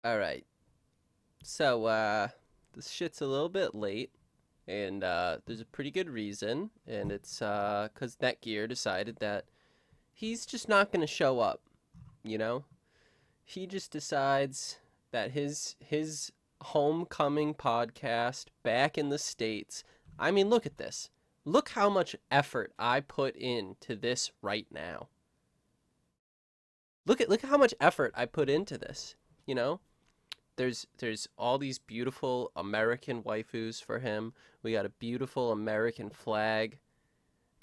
All right. So, this shit's a little bit late, and there's a pretty good reason, and it's 'cause NETGEAR decided that he's just not gonna show up. You know, he just decides that his homecoming podcast back in the States. I mean, look at this. Look how much effort I put into this right now. Look at how much effort I put into this. You know, there's all these beautiful American waifus for him. We got a beautiful American flag.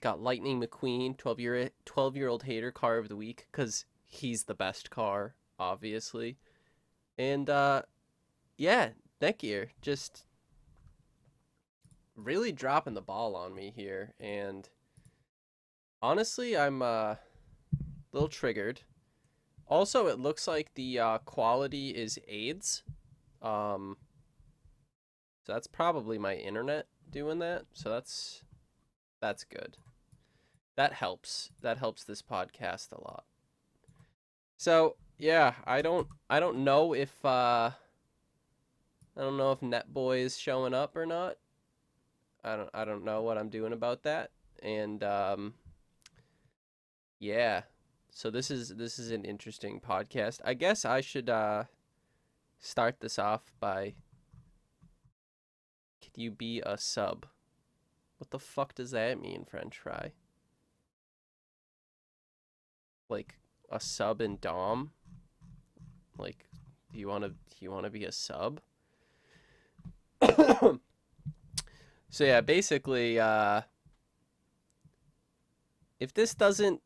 Got Lightning McQueen, 12-year-old hater car of the week cuz he's the best car, obviously. And yeah, Netgear just really dropping the ball on me here, and honestly, I'm a little triggered. Also, it looks like the quality is AIDS. Um So that's probably my internet doing that. So that's good. That helps. That helps this podcast a lot. So yeah, I don't know if I don't know if Netboy is showing up or not. I don't know what I'm doing about that. And yeah. So this is an interesting podcast. I guess I should start this off by, could you be a sub? What the fuck does that mean, French fry? Like a sub and dom? Like, do you want to be a sub? So yeah, basically, if this doesn't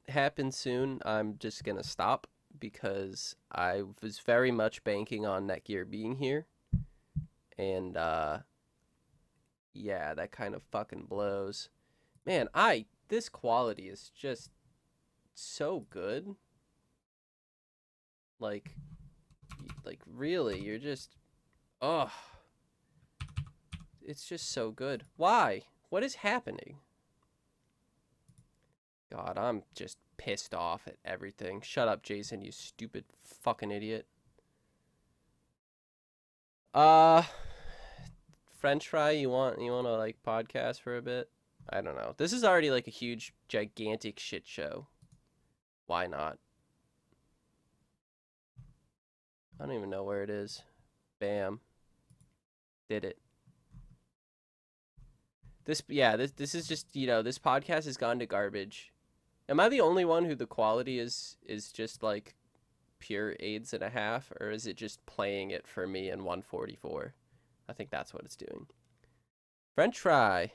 happen soon, I'm just gonna stop because I was very much banking on Netgear being here, and yeah, that kind of fucking blows. Man, I this quality is just so good. Like, like really, you're just, oh, it's just so good. Why? What is happening? God, I'm just pissed off at everything. Shut up, Jason, you stupid fucking idiot. Uh French fry, you want to like podcast for a bit? I don't know. This is already like a huge gigantic shit show. Why not? I don't even know where it is. Bam. Did it. This is just, this podcast has gone to garbage. Am I the only one who the quality is just like pure AIDS and a half, or is it just playing it for me in 144? I think that's what it's doing. French fry.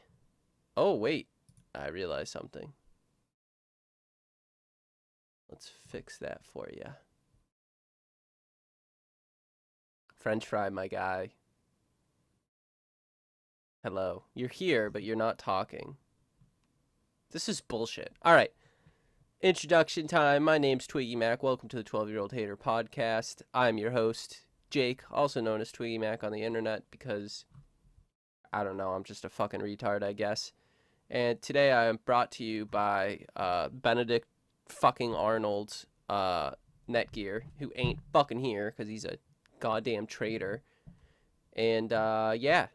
Oh, wait. I realized something. Let's fix that for you. French fry, my guy. Hello. You're here, but you're not talking. This is bullshit. All right. Introduction time. My name's Twiggy Mac. Welcome to the 12-Year-Old Hater podcast. I'm your host, Jake, also known as Twiggy Mac on the internet because, I don't know, I'm just a fucking retard, I guess. And today I am brought to you by Benedict fucking Arnold's Netgear, who ain't fucking here because he's a goddamn traitor. And yeah,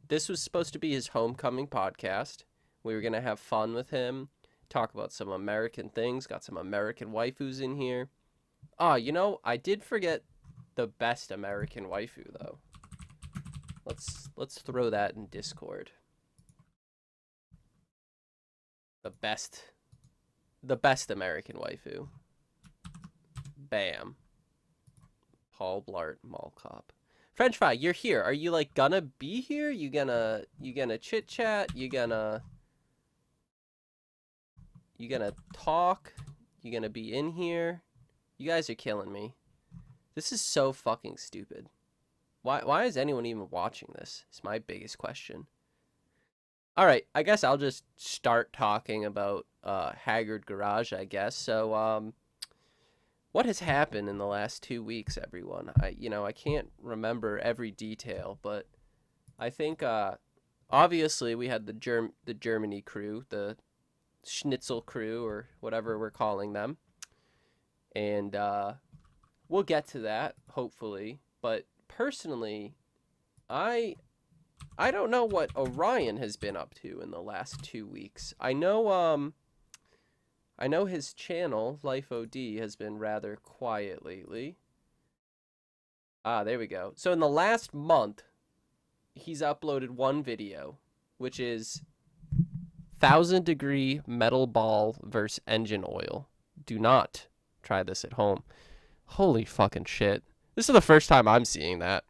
this was supposed to be his homecoming podcast. We were gonna have fun with him, talk about some American things. Got some American waifus in here. I did forget the best American waifu though. Let's throw that in Discord. The best the best American waifu. Bam. Paul Blart Mall Cop. French fry, you're here. Are you like gonna be here? You gonna chit chat? You gonna talk? You gonna be in here? You guys are killing me. This is so fucking stupid. Why is anyone even watching this? It's my biggest question. All right, I guess I'll just start talking about Haggard Garage, I guess. So what has happened in the last 2 weeks, everyone? I can't remember every detail, but I think obviously we had the Germany crew, the Schnitzel crew, or whatever we're calling them, and we'll get to that hopefully. But personally, I don't know what Orion has been up to in the last 2 weeks. I know his channel, Life OD, has been rather quiet lately. Ah, there we go. So in the last month, he's uploaded one video, which is 1,000-degree metal ball versus engine oil. Do not try this at home. Holy fucking shit. This is the first time I'm seeing that.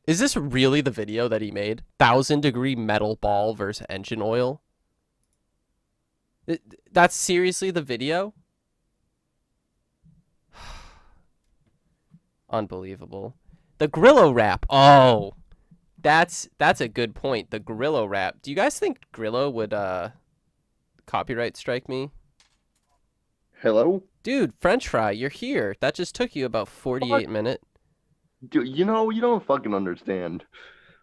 Is this really the video that he made? 1,000-degree metal ball versus engine oil? That's seriously the video? Unbelievable. The Grillo rap. Oh, that's a good point. The Grillo rap. Do you guys think Grillo would copyright strike me? Hello? Dude, French fry, you're here. That just took you about 48 minutes. Dude, you don't fucking understand.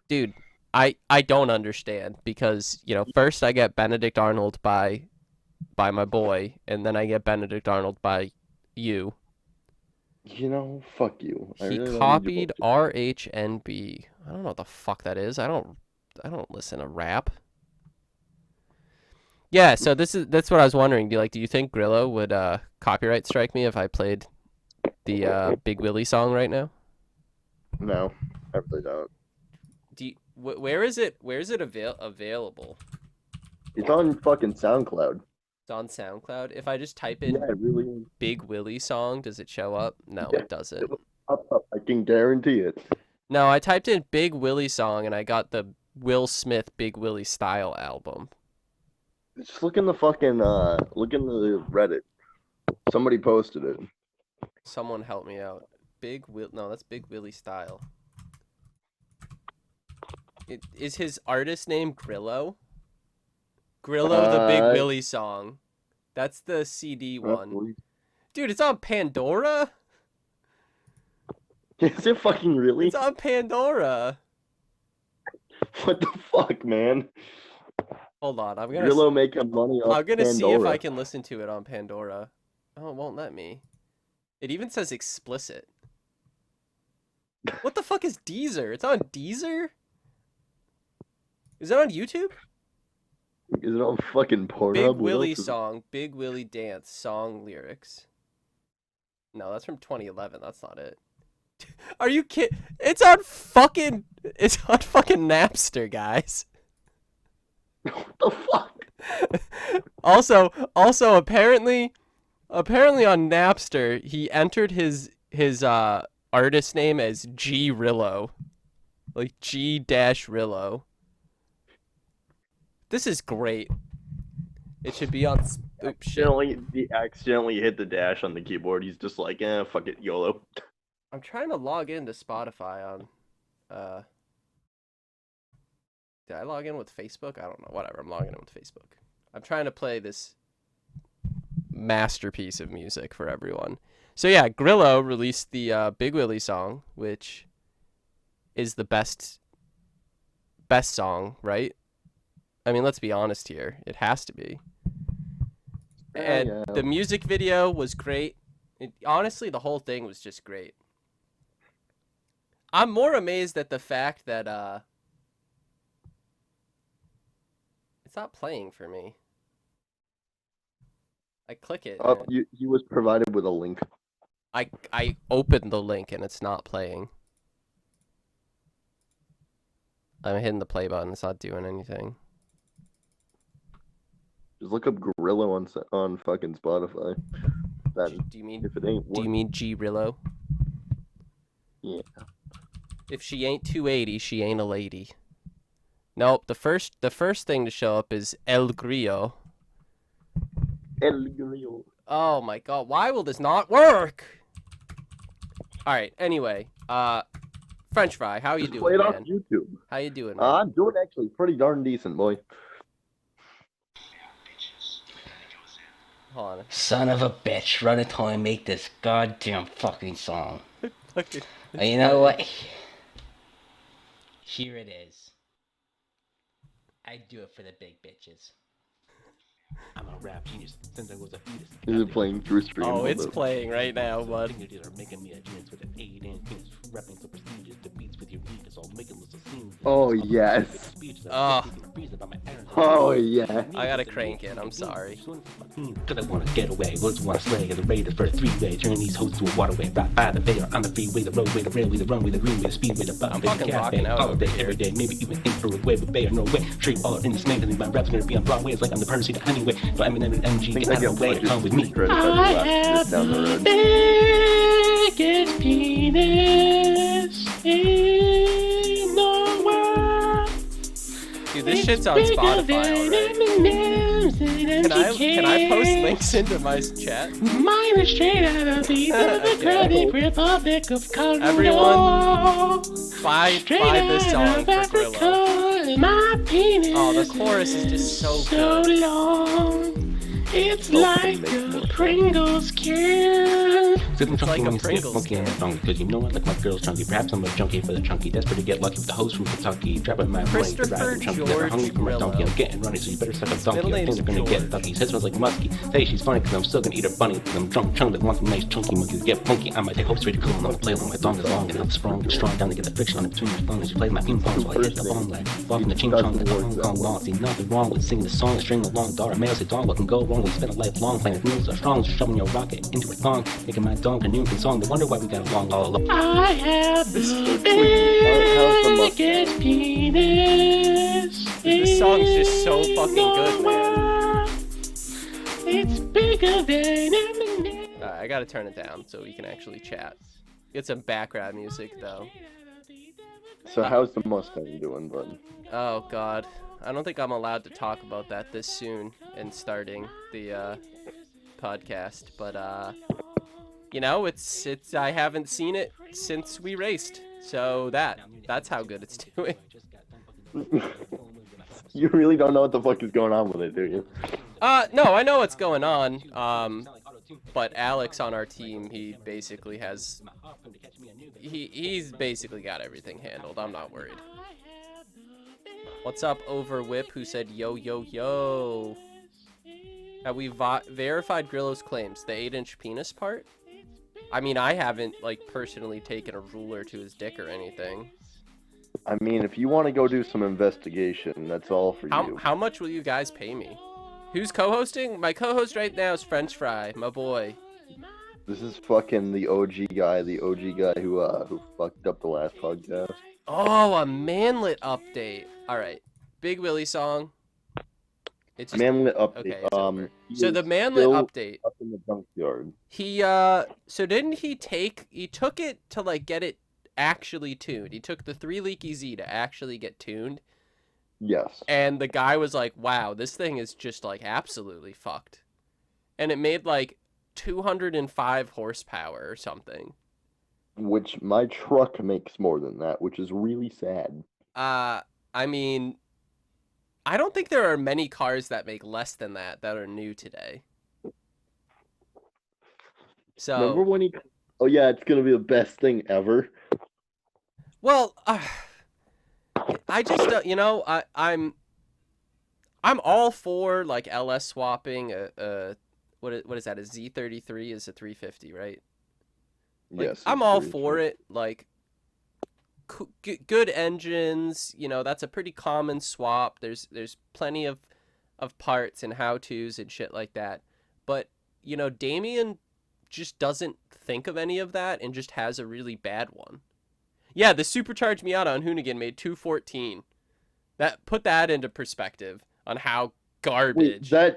Dude, I don't understand because, first I get Benedict Arnold by my boy, and then I get Benedict Arnold by you. Fuck you. He copied RHNB. I don't know what the fuck that is. I don't listen to rap. Yeah, so that's what I was wondering. Do you think Grillo would copyright strike me if I played the Big Willie song right now? No, I really don't. Where is it available? It's on fucking SoundCloud. It's on SoundCloud. If I just type in really Big Willie song, does it show up? No, Yeah, it doesn't. I can guarantee it. No, I typed in Big Willie song and I got the Will Smith Big Willie Style album. Just look in the fucking look in the Reddit. Somebody posted it. Someone help me out. No, that's Big Willie Style. Is his artist name Grillo? Grillo the Big Willie song. That's the CD one. Dude, it's on Pandora? Is it fucking really? It's on Pandora. What the fuck, man? Hold on, I'm Grillo making money off Pandora. See if I can listen to it on Pandora. Oh, it won't let me. It even says explicit. What the fuck is Deezer? It's on Deezer? Is it on YouTube? Is it on fucking Pornhub? Big Willie song, Big Willie dance, song lyrics. No, that's from 2011. That's not it. Are you kidding? It's on fucking Napster, guys. What the fuck? Also apparently on Napster, he entered his artist name as G Rillo. Like G-Rillo. This is great. It should be on He accidentally hit the dash on the keyboard. He's just like, fuck it, YOLO. I'm trying to log into Spotify on did I log in with Facebook? I don't know. Whatever. I'm logging in with Facebook. I'm trying to play this masterpiece of music for everyone. So yeah, Grillo released the Big Willie song, which is the best song, right? I mean, let's be honest here. It has to be. And the music video was great. Honestly, the whole thing was just great. I'm more amazed at the fact that it's not playing for me. I click it. He was provided with a link. I opened the link and it's not playing. I'm hitting the play button. It's not doing anything. Just look up Grillo on fucking Spotify. Do you mean if it ain't? Do you mean G Rillo? Yeah. If she ain't 280, she ain't a lady. Nope. The first thing to show up is El Grillo. El Grillo. Oh my god! Why will this not work? All right. Anyway, French fry, how you doing, play it man? off YouTube. How you doing, man? I'm doing actually pretty darn decent, boy. Hold on. Son of a bitch, run it till I make this goddamn fucking song. And you know what? Here it is. I do it for the big bitches. I'm a rap genius since I was a fetus. Is it playing through stream? Oh, it's playing right now, bud. Making me a genius with an 8-inch penis. Rapping so prestigious, the beats with your penis, all making lots of scenes. Oh yes. Oh yeah. I gotta crank it. I'm sorry. Cause I wanna get away, words wanna slay, as a raiders for a three-way, turn these hoes to a waterway, right by the bay, or on the freeway, the roadway, the railway, the runway, the greenway, the speedway, the button, the cafe, all day, every day, maybe even in Uruguay, but Bay or no way, sure you all are in this man, cause my rap's gonna be on Broadway, it's like I'm the person anyway, so Eminem and MG, get out of the way, come with me. I have the biggest penis in the world. Dude, this shit's on Spotify already. Can I post links into my chat? Mine is straight out of the Democratic Republic of Congo. Everyone, buy this song for Grillo. My penis Oh, the chorus is just so so good. long. It's like a Pringles can. It's like a Pringles can. Because you know I like my girls chunky. Perhaps I'm a junkie for the chunky. Desperate to get lucky with the host from Kentucky. Dropping my way to ride the chunky. Never hungry for my donkey. I'm getting runny, so you better suck a donkey. I think they're gonna get duckies. Head smells like musky. Say she's funny because I'm still gonna eat her bunny. Because I'm drunk chunk that wants some nice chunky monkeys. Get funky. I might take hopes ready to cool. I'm gonna play along. My thong is long and I'm strong down to get the friction on it between your thongs. As you play my ping pongs while I hit the bong like walking the ching chong like the Hong Kong long. See nothing wrong with singing the song and string along. Daughter male say dong, what can go wrong? We spend a lifelong playing wheels are strong, so shoving your rocket into a thong, making my dong canoe song. No wonder why we got along all along. I have the biggest penis. This song's just so fucking good, man. It's bigger than Eminem. Alright, I gotta turn it down so we can actually chat. Get some background music though. So how's the Mustang doing, bud? Oh god. I don't think I'm allowed to talk about that this soon in starting the podcast, but you know, it's I haven't seen it since we raced. So that's how good it's doing. You really don't know what the fuck is going on with it, do you? No, I know what's going on. But Alex on our team, he basically has he's basically got everything handled. I'm not worried. What's up, Overwhip, who said yo yo yo? Have we verified Grillo's claims? The 8-inch penis part? I mean, I haven't like personally taken a ruler to his dick or anything. I mean, if you want to go do some investigation, that's all for you. How much will you guys pay me? Who's co-hosting? My co-host right now is French Fry, my boy. This is fucking the OG guy who fucked up the last podcast. Oh, a manlet update. All right, Big Willie song. It's just, Manlet update. Okay, it's over. So the manlet update. Up in the junkyard. He so didn't he took it to like get it actually tuned. He took the 3 leaky Z to actually get tuned. Yes. And the guy was like, "Wow, this thing is just like absolutely fucked." And it made like 205 horsepower or something. Which my truck makes more than that, which is really sad. I mean, I don't think there are many cars that make less than that are new today. So remember when he? Oh yeah, it's gonna be the best thing ever. Well, I just you know, I'm all for like LS swapping. What is that? A Z33 is a 350, right? Like, Yes. I'm all for it. Like, good engines. You know, that's a pretty common swap. There's plenty of parts and how-tos and shit like that. But you know, Damien just doesn't think of any of that and just has a really bad one. Yeah, the supercharged Miata on Hoonigan made 214. Put that into perspective on how garbage. Wait,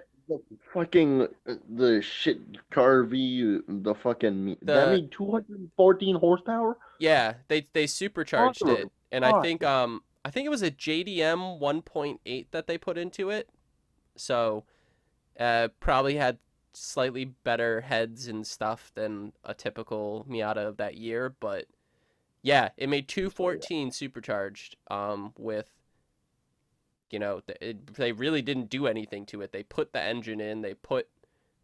fucking the shit car V, that made 214 horsepower. Yeah, they supercharged it, and I think it was a JDM 1.8 that they put into it, so probably had slightly better heads and stuff than a typical Miata of that year, but yeah, it made 214 supercharged with. You know, they really didn't do anything to it. They put the engine in, they put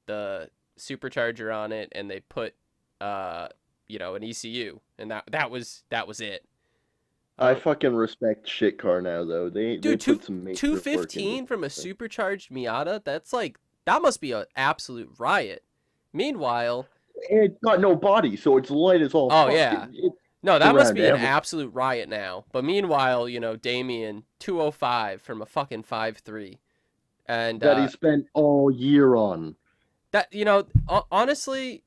the supercharger on it, and they put, you know, an ECU, and that was it. I fucking respect shit car now though. They Dude, put some major work into 215 from a this thing. supercharged Miata. That must be an absolute riot. Meanwhile, And it's got no body, so it's light as all oh fuck. yeah, It's no, that must around be an every- absolute riot now. But meanwhile, Damien 205 from a fucking 5.3, and that he spent all year on. that honestly,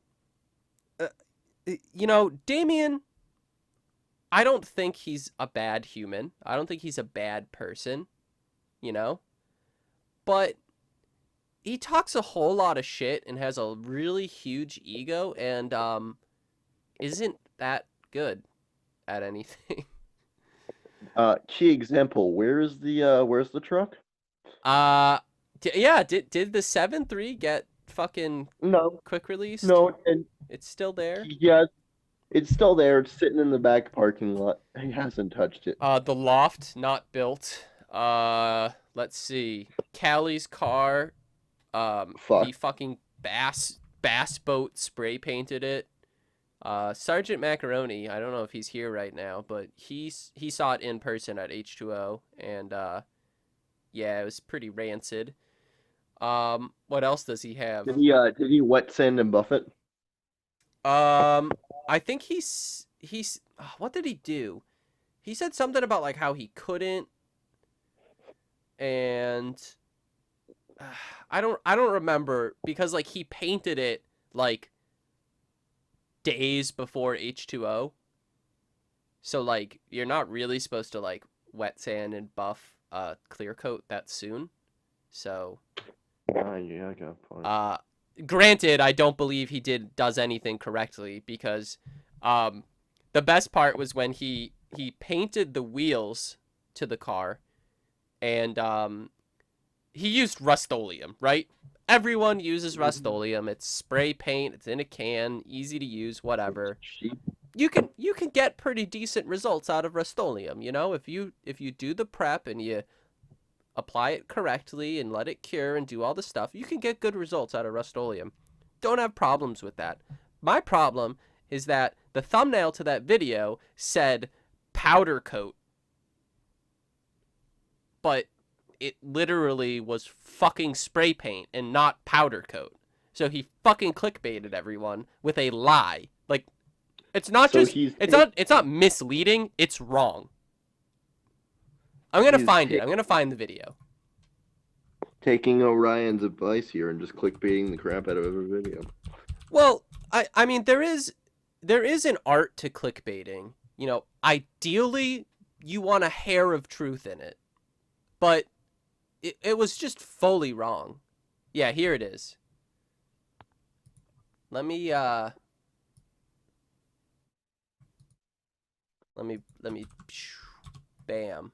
Damien. I don't think he's a bad human. I don't think he's a bad person, but he talks a whole lot of shit and has a really huge ego and isn't that good at anything. Key example, where's the truck? Yeah, did the 7.3 get fucking No. quick released? No, and It's still there? yeah, it's still there. It's sitting in the back parking lot. He hasn't touched it. The loft not built. Let's see. Callie's car. Fuck. He fucking bass boat spray painted it. Sergeant Macaroni, I don't know if he's here right now, but he saw it in person at H2O, and yeah, it was pretty rancid. What else does he have? Did he wet sand and buff it? I think he's what did he do? He said something about like how he couldn't, and I don't remember because like he painted it like days before H2O. So like you're not really supposed to like wet sand and buff clear coat that soon. So Yeah, I got a point. Granted, I don't believe he does anything correctly because the best part was when he painted the wheels to the car and he used Rust-Oleum, right? Everyone uses Rust-Oleum. It's spray paint, it's in a can, easy to use, whatever. You can get pretty decent results out of Rust-Oleum, if you do the prep and you apply it correctly and let it cure and do all the stuff, you can get good results out of Rust-Oleum. Don't have problems with that. My problem is that the thumbnail to that video said powder coat, but it literally was fucking spray paint and not powder coat. So he fucking clickbaited everyone with a lie. Like, it's not So just it's not misleading, it's wrong. I'm going to find it. I'm going to find the video. Taking Orion's advice here and just clickbaiting the crap out of every video. Well, I mean there is an art to clickbaiting. Ideally you want a hair of truth in it. But it was just fully wrong. Yeah, here it is. Let me bam.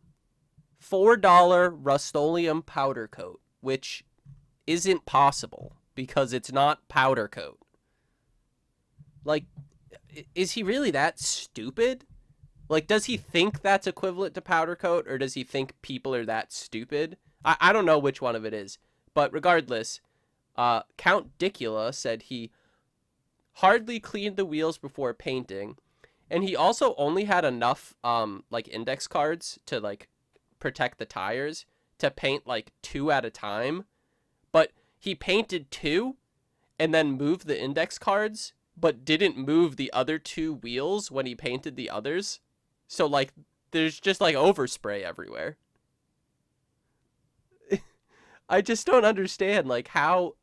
$4 Rust-Oleum powder coat, which isn't possible because it's not powder coat. Like, is he really that stupid? Like, does he think that's equivalent to powder coat, or does he think people are that stupid? I don't know which one of it is. But regardless, Count Dicula said he hardly cleaned the wheels before painting, and he also only had enough like index cards to like protect the tires to paint like 2 at a time, but he painted 2 and then moved the index cards but didn't move the other 2 wheels when he painted the others, so like there's just like overspray everywhere. I just don't understand like how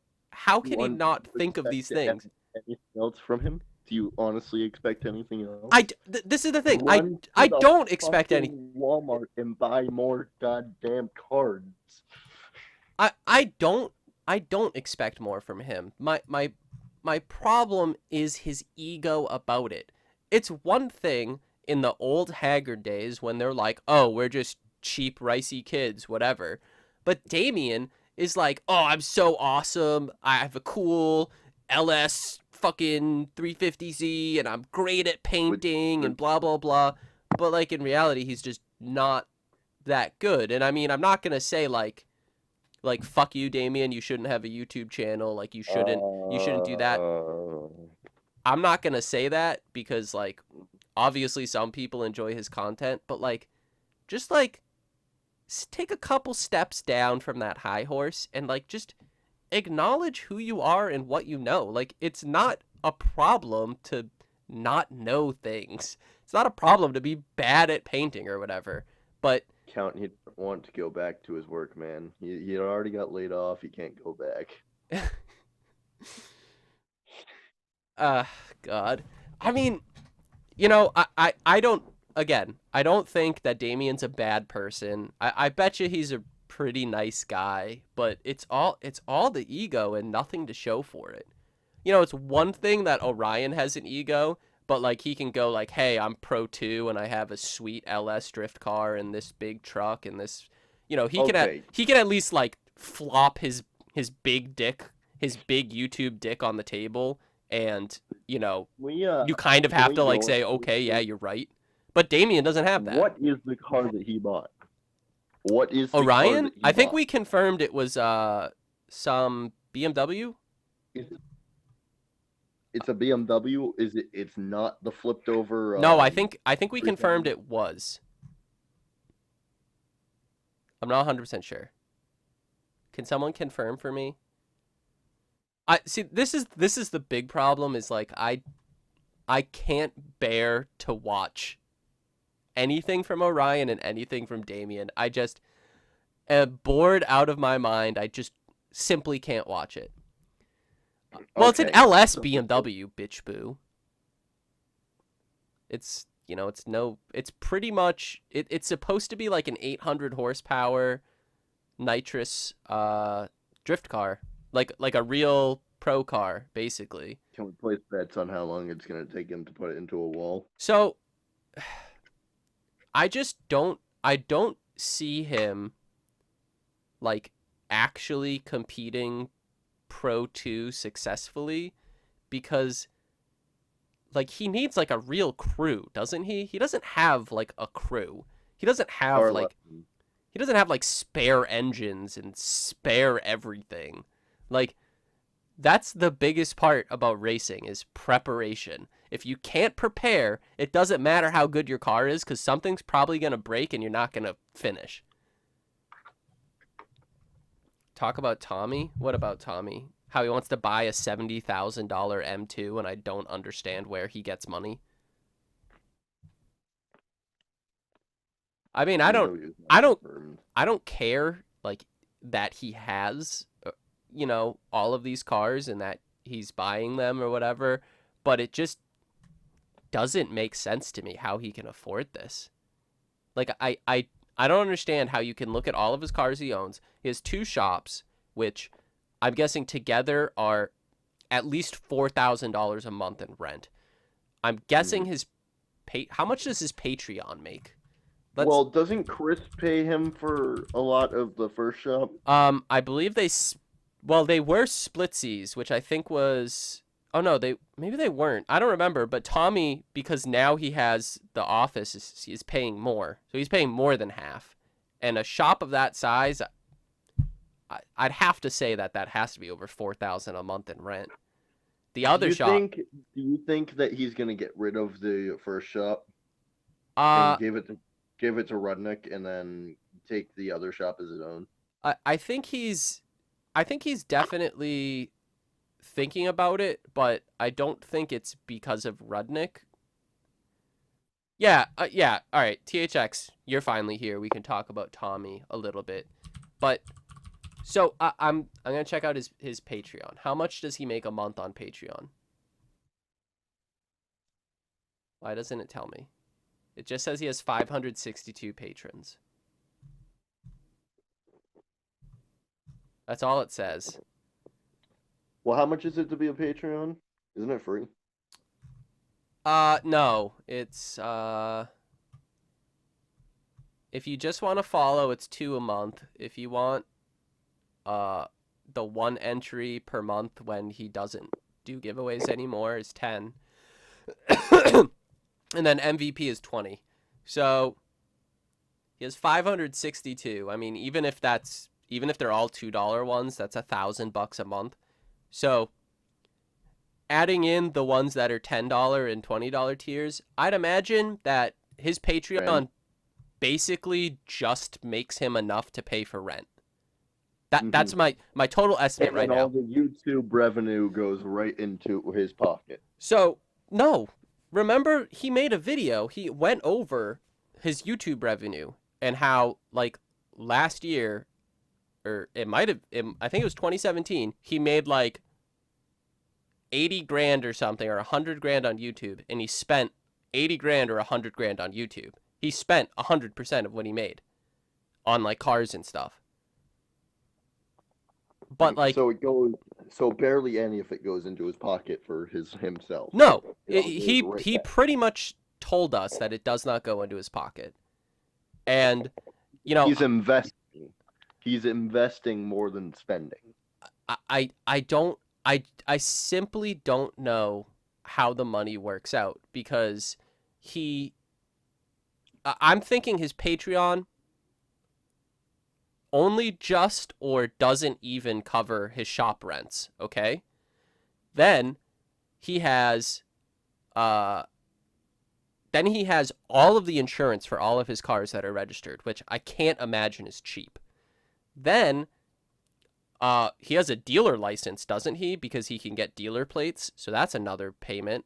can he not think of these things? Anything else from him? Do you honestly expect anything else? This is the thing. Run I to the don't expect any. fucking Walmart and buy more goddamn cards. I don't expect more from him. My problem is his ego about it. It's one thing in the old Haggard days when they're like, "Oh, we're just cheap ricey kids, whatever." But Damien is like, "Oh, I'm so awesome. I have a cool LS fucking 350Z and I'm great at painting and blah blah blah." But like in reality, he's just not that good. And I mean, I'm not going to say like fuck you, Damien, you shouldn't have a YouTube channel, like you shouldn't do that. I'm not going to say that because like obviously some people enjoy his content, but like, just take a couple steps down from that high horse and like just acknowledge who you are and what you know. Like, it's not a problem to not know things. It's not a problem to be bad at painting or whatever. But He didn't want to go back to his work, man. He already got laid off. He can't go back. God. I mean, you know, I don't, again, I don't think that Damien's a bad person. I bet you he's a pretty nice guy, but it's all the ego and nothing to show for it. You know, it's one thing that Orion has an ego, but like he can go like, hey, I'm Pro 2 and I have a sweet LS drift car and this big truck and this, you know, he can at least like flop his big dick, his big YouTube dick on the table, and you know, you kind of have to like say, okay, yeah, you're right. But Damien doesn't have that. What is the car that he bought? What is the Orion? car that he I think bought? we confirmed it was some BMW. It's a BMW. Is it? It's not the flipped over. No, I think we confirmed it was. I'm not 100% sure. Can someone confirm for me? I see. This is the big problem. Is like I can't bear to watch anything from Orion and anything from Damien. I just am bored out of my mind. I just simply can't watch it. Well, it's an LS BMW, bitch boo. It's, you know, it's pretty much, it's supposed to be like an 800 horsepower nitrous drift car. Like a real pro car, basically. Can we place bets on how long it's going to take him to put it into a wall? So, I don't see him, like, actually competing Pro 2 successfully, because like he needs like a real crew, doesn't he? He doesn't have like a crew. He doesn't have like spare engines and spare everything. Like, that's the biggest part about racing is preparation. If you can't prepare, it doesn't matter how good your car is, because something's probably going to break and you're not going to finish. Talk about Tommy? What about Tommy? How he wants to buy a $70,000 M2 and I don't understand where he gets money. I mean, I don't care like that he has, you know, all of these cars and that he's buying them or whatever, but it just doesn't make sense to me how he can afford this. Like, I don't understand how you can look at all of his cars he owns. He has 2 shops, which I'm guessing together are at least $4,000 a month in rent. I'm guessing his how much does his Patreon make? Well, doesn't Chris pay him for a lot of the first shop? I believe they were splitsies, which I think was, oh no, maybe they weren't. I don't remember, but Tommy, because now he has the office, is paying more. So he's paying more than half. And a shop of that size, I'd have to say that has to be over $4,000 a month in rent. The other shop. Do you think that he's gonna get rid of the first shop and give it to Rudnick and then take the other shop as his own? I think he's definitely thinking about it, but I don't think it's because of Rudnick. Yeah. All right, THX, you're finally here. We can talk about Tommy a little bit, but so I'm gonna check out his Patreon. How much does he make a month on Patreon? Why doesn't it tell me? It just says he has 562 patrons. That's all it says. Well, how much is it to be a Patreon? Isn't it free? No. It's if you just want to follow, it's $2 a month. If you want the 1 entry per month when he doesn't do giveaways anymore is $10. And then MVP is $20. So he has 562. I mean, even if they're all $2 ones, that's $1,000 a month. So adding in the ones that are $10 and $20 tiers, I'd imagine that his Patreon basically just makes him enough to pay for rent. That's my total estimate right now. And all the YouTube revenue goes right into his pocket. So, no. Remember, he made a video. He went over his YouTube revenue and how, like, last year, or I think it was 2017, he made, like, 80 grand or something, or 100 grand on YouTube, and he spent 80 grand or 100 grand on YouTube. He spent 100% of what he made on, like, cars and stuff. But, like, so barely any of it goes into his pocket for himself. No, he pretty much told us that it does not go into his pocket, and he's investing. He's investing more than spending. I simply don't know how the money works out, because I'm thinking his Patreon only just or doesn't even cover his shop rents, okay? Then he has all of the insurance for all of his cars that are registered, which I can't imagine is cheap. Then he has a dealer license, doesn't he? Because he can get dealer plates, so that's another payment.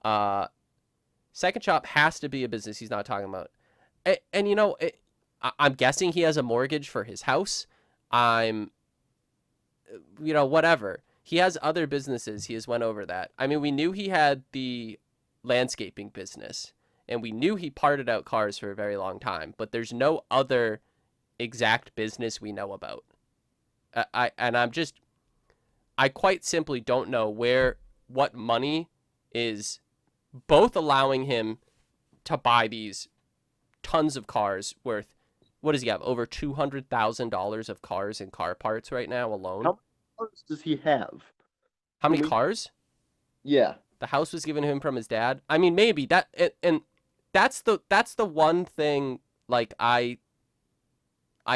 Second shop has to be a business he's not talking about. And I'm guessing he has a mortgage for his house. Whatever. He has other businesses. He has went over that. I mean, we knew he had the landscaping business, and we knew he parted out cars for a very long time, but there's no other exact business we know about. I quite simply don't know what money is both allowing him to buy these tons of cars worth, what does he have? Over $200,000 of cars and car parts right now alone. How many cars does he have? How many cars? Yeah. The house was given to him from his dad. I mean, maybe that, and that's the one thing, like, I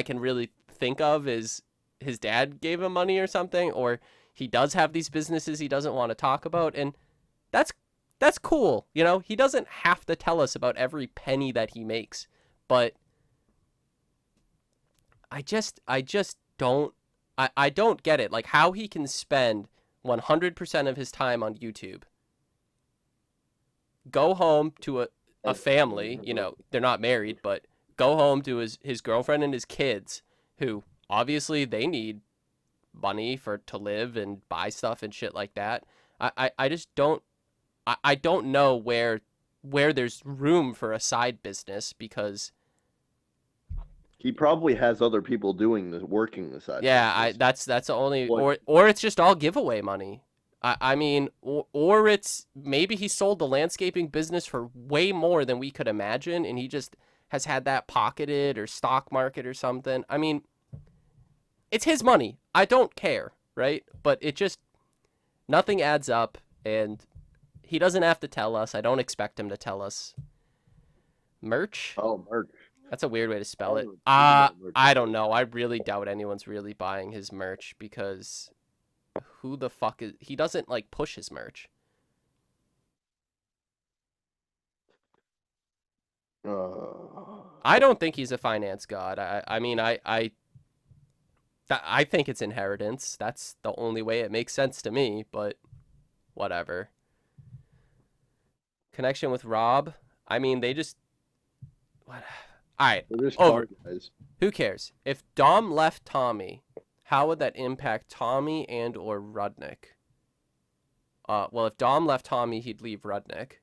can really think of is his dad gave him money or something, or he does have these businesses he doesn't want to talk about, and that's cool. He doesn't have to tell us about every penny that he makes, but I just don't get it. Like, how he can spend 100% of his time on YouTube, go home to a family, they're not married, but go home to his girlfriend and his kids, who obviously they need money to live and buy stuff and shit like that. I just don't know where there's room for a side business, because he probably has other people working the side. Yeah, that's the only, or it's just all giveaway money. I mean, or it's maybe he sold the landscaping business for way more than we could imagine, and he just has had that pocketed, or stock market or something. I mean, it's his money. I don't care, right? But it just, nothing adds up, and he doesn't have to tell us. I don't expect him to tell us. Merch? Oh, merch. That's a weird way to spell it. I don't know. I really doubt anyone's really buying his merch, because who the fuck is... He doesn't, like, push his merch. I don't think he's a finance god. I mean, I think it's inheritance. That's the only way it makes sense to me, but whatever. Connection with Rob? I mean, they just... What? All right, over. Who cares? If Dom left Tommy, how would that impact Tommy and or Rudnick? Well, if Dom left Tommy, he'd leave Rudnick.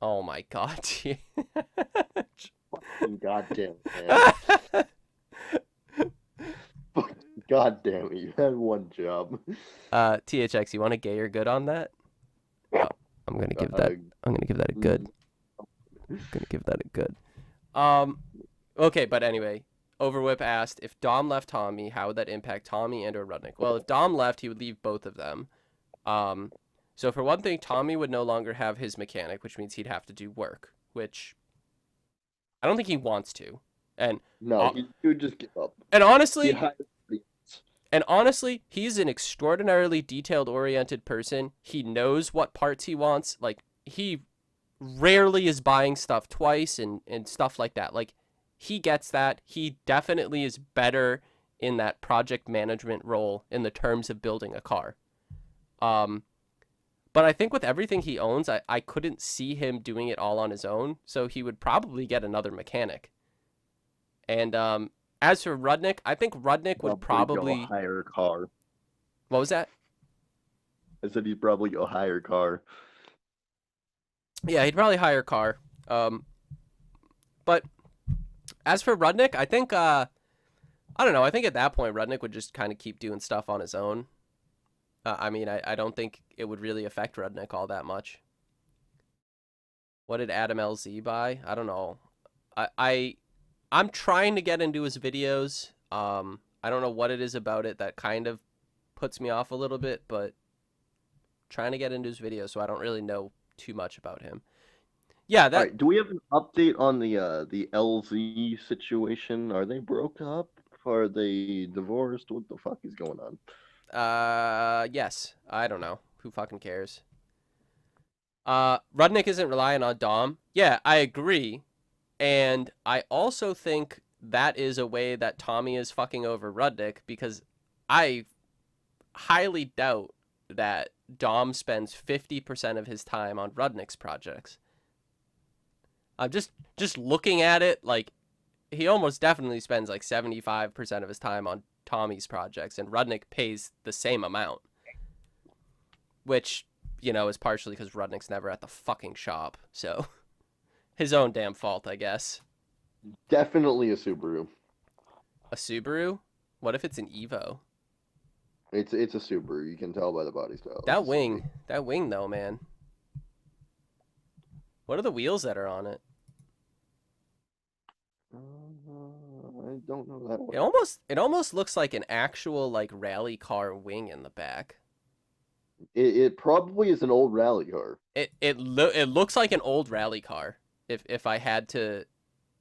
Oh my god. Fucking goddamn man. God damn it, you had one job. THX, you want a gay or good on that? Oh, I'm gonna give that a good. I'm gonna give that a good. Okay, but anyway, Overwhip asked, if Dom left Tommy, how would that impact Tommy and or Rudnick? Well, if Dom left, he would leave both of them. So for one thing, Tommy would no longer have his mechanic, which means he'd have to do work, which I don't think he wants to. And no, he would just give up. And honestly, And honestly, he's an extraordinarily detailed-oriented person. He knows what parts he wants. Like, he rarely is buying stuff twice and stuff like that. Like, he gets that. He definitely is better in that project management role in the terms of building a car. But I think with everything he owns, I couldn't see him doing it all on his own. So he would probably get another mechanic. And as for Rudnick, I think Rudnick would probably go hire a car. What was that? I said he'd probably go hire a car. Yeah, he'd probably hire a car. But as for Rudnick, I think I don't know. I think at that point, Rudnick would just kind of keep doing stuff on his own. I mean, I don't think it would really affect Rudnick all that much. What did Adam LZ buy? I don't know. I'm trying to get into his videos. I don't know what it is about it that kind of puts me off a little bit, but trying to get into his videos, so I don't really know too much about him. Yeah, that. All right, do we have an update on the LZ situation? Are they broke up? Are they divorced? What the fuck is going on? Yes. I don't know. Who fucking cares? Rudnick isn't relying on Dom. Yeah, I agree. And I also think that is a way that Tommy is fucking over Rudnick, because I highly doubt that Dom spends 50% of his time on Rudnick's projects. I'm just looking at it, like, he almost definitely spends like 75% of his time on Tommy's projects, and Rudnick pays the same amount. Which, you know, is partially because Rudnick's never at the fucking shop, so his own damn fault, I guess. Definitely a Subaru. A Subaru? What if it's an Evo? It's a Subaru. You can tell by the body style. That wing though, man. What are the wheels that are on it? I don't know that one. It almost looks like an actual like rally car wing in the back. It probably is an old rally car. It looks like an old rally car. If I had to,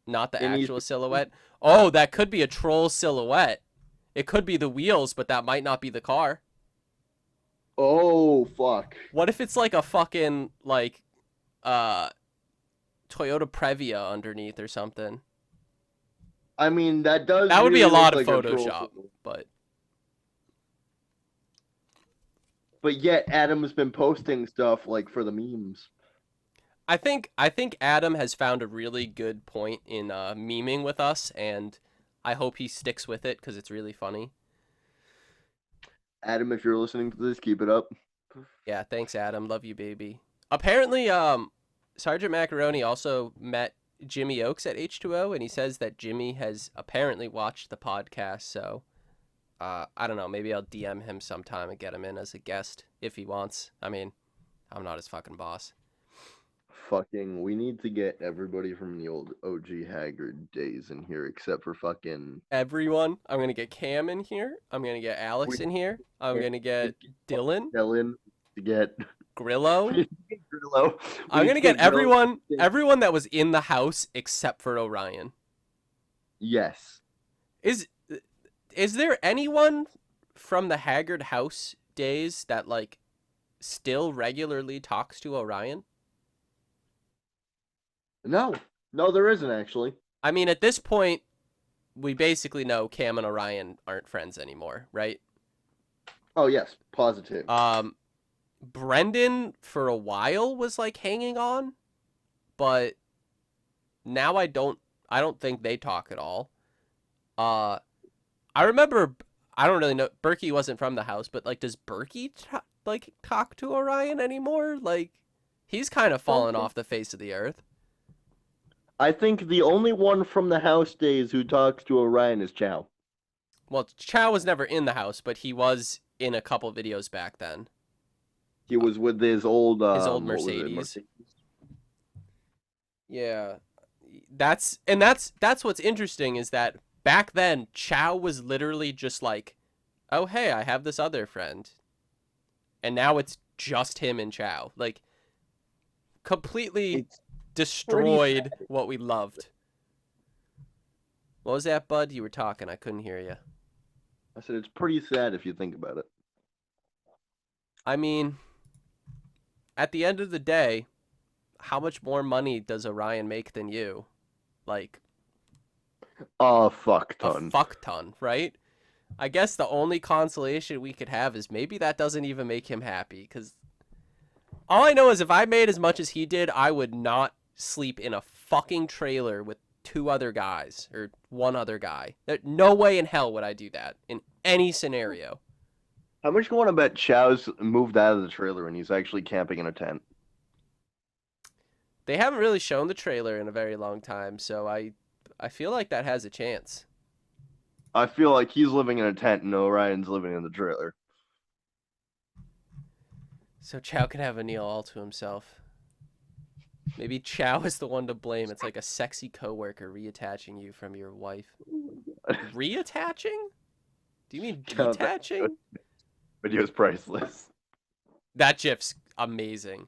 not the actual silhouette. Oh, that could be a troll silhouette. It could be the wheels, but that might not be the car. Oh fuck! What if it's like a fucking like, Toyota Previa underneath or something? I mean, that does. That would really be a lot of like Photoshop, but yet Adam's been posting stuff like for the memes. I think Adam has found a really good point in memeing with us, and I hope he sticks with it because it's really funny. Adam, if you're listening to this, keep it up. Yeah, thanks, Adam. Love you, baby. Apparently, Sergeant Macaroni also met Jimmy Oakes at H2O, and he says that Jimmy has apparently watched the podcast, so I don't know, maybe I'll DM him sometime and get him in as a guest if he wants. I mean, I'm not his fucking boss. We need to get everybody from the old OG Haggard days in here, except for fucking everyone. I'm gonna get Cam in here. I'm gonna get Alex in here. I'm gonna get Dylan to get Grillo. Grillo. I'm gonna get everyone that was in the house except for Orion. Yes. Is there anyone from the Haggard house days that like still regularly talks to Orion? No, there isn't actually. I mean, at this point, we basically know Cam and Orion aren't friends anymore, right? Oh yes, positive. Brendan for a while was like hanging on, but now I don't think they talk at all. I remember, I don't really know, Berkey wasn't from the house, but like, does Berkey talk to Orion anymore? Like, he's kind of fallen off the face of the earth. I think the only one from the house days who talks to Orion is Chow. Well, Chow was never in the house, but he was in a couple videos back then. He was with his old Mercedes. Yeah, that's what's interesting is that back then Chow was literally just like, oh hey, I have this other friend, and now it's just him and Chow, like completely destroyed what we loved. What was that, bud? You were talking. I couldn't hear you. I said it's pretty sad if you think about it. I mean, at the end of the day, how much more money does Orion make than you? Like, a fuck ton. A fuck ton, right? I guess the only consolation we could have is maybe that doesn't even make him happy, because all I know is if I made as much as he did, I would not sleep in a fucking trailer with 2 other guys or 1 other guy. No way in hell would I do that in any scenario. How much you want to bet Chow's moved out of the trailer and he's actually camping in a tent? They haven't really shown the trailer in a very long time, so I feel like that has a chance. I feel like he's living in a tent and Orion's living in the trailer. So Chow can have a Neil all to himself. Maybe Chow is the one to blame. It's like a sexy coworker reattaching you from your wife. Reattaching? Do you mean detaching? Video's priceless. That GIF's amazing.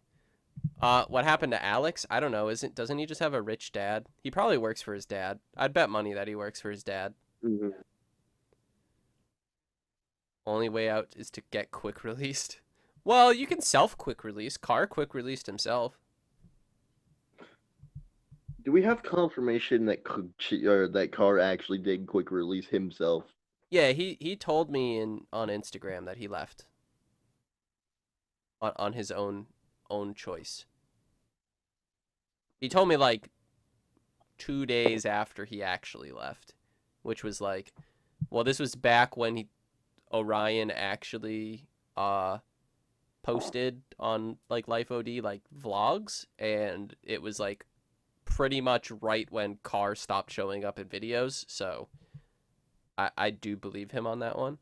What happened to Alex? I don't know. Doesn't he just have a rich dad? He probably works for his dad. I'd bet money that he works for his dad. Mm-hmm. Only way out is to get quick released. Well, you can self-quick release. Carr quick released himself. Do we have confirmation that that Carr actually did quick release himself? Yeah, he told me on Instagram that he left. On his own choice. He told me like 2 days after he actually left, which was like, well, this was back when Orion actually posted on like Life OD like vlogs, and it was like pretty much right when Carr stopped showing up in videos, so I do believe him on that one.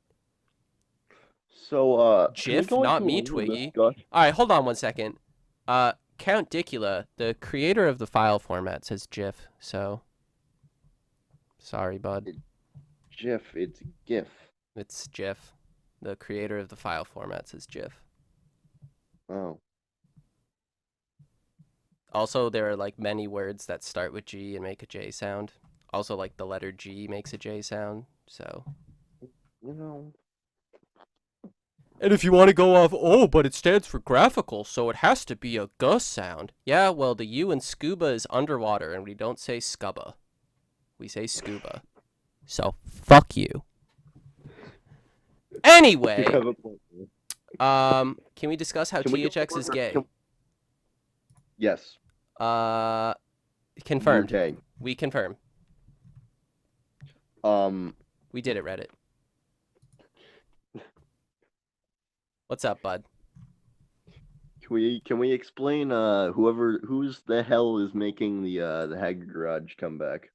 So Jiff, not me, Twiggy. Alright, hold on one second. Count Dicula, the creator of the file format, says GIF, so sorry, bud. GIF, it's GIF. It's GIF. The creator of the file format says GIF. Oh. Also, there are like many words that start with G and make a J sound. Also, like the letter G makes a J sound, so. You know. And if you want to go off, oh, but it stands for graphical, so it has to be a G sound. Yeah, well, the U in scuba is underwater, and we don't say scuba. We say scuba. So, fuck you. Anyway, can we discuss how THX is gay? Yes. Confirmed. Okay. We confirm. We did it, Reddit. What's up, bud? Can we explain who's the hell is making the Haggard Garage comeback?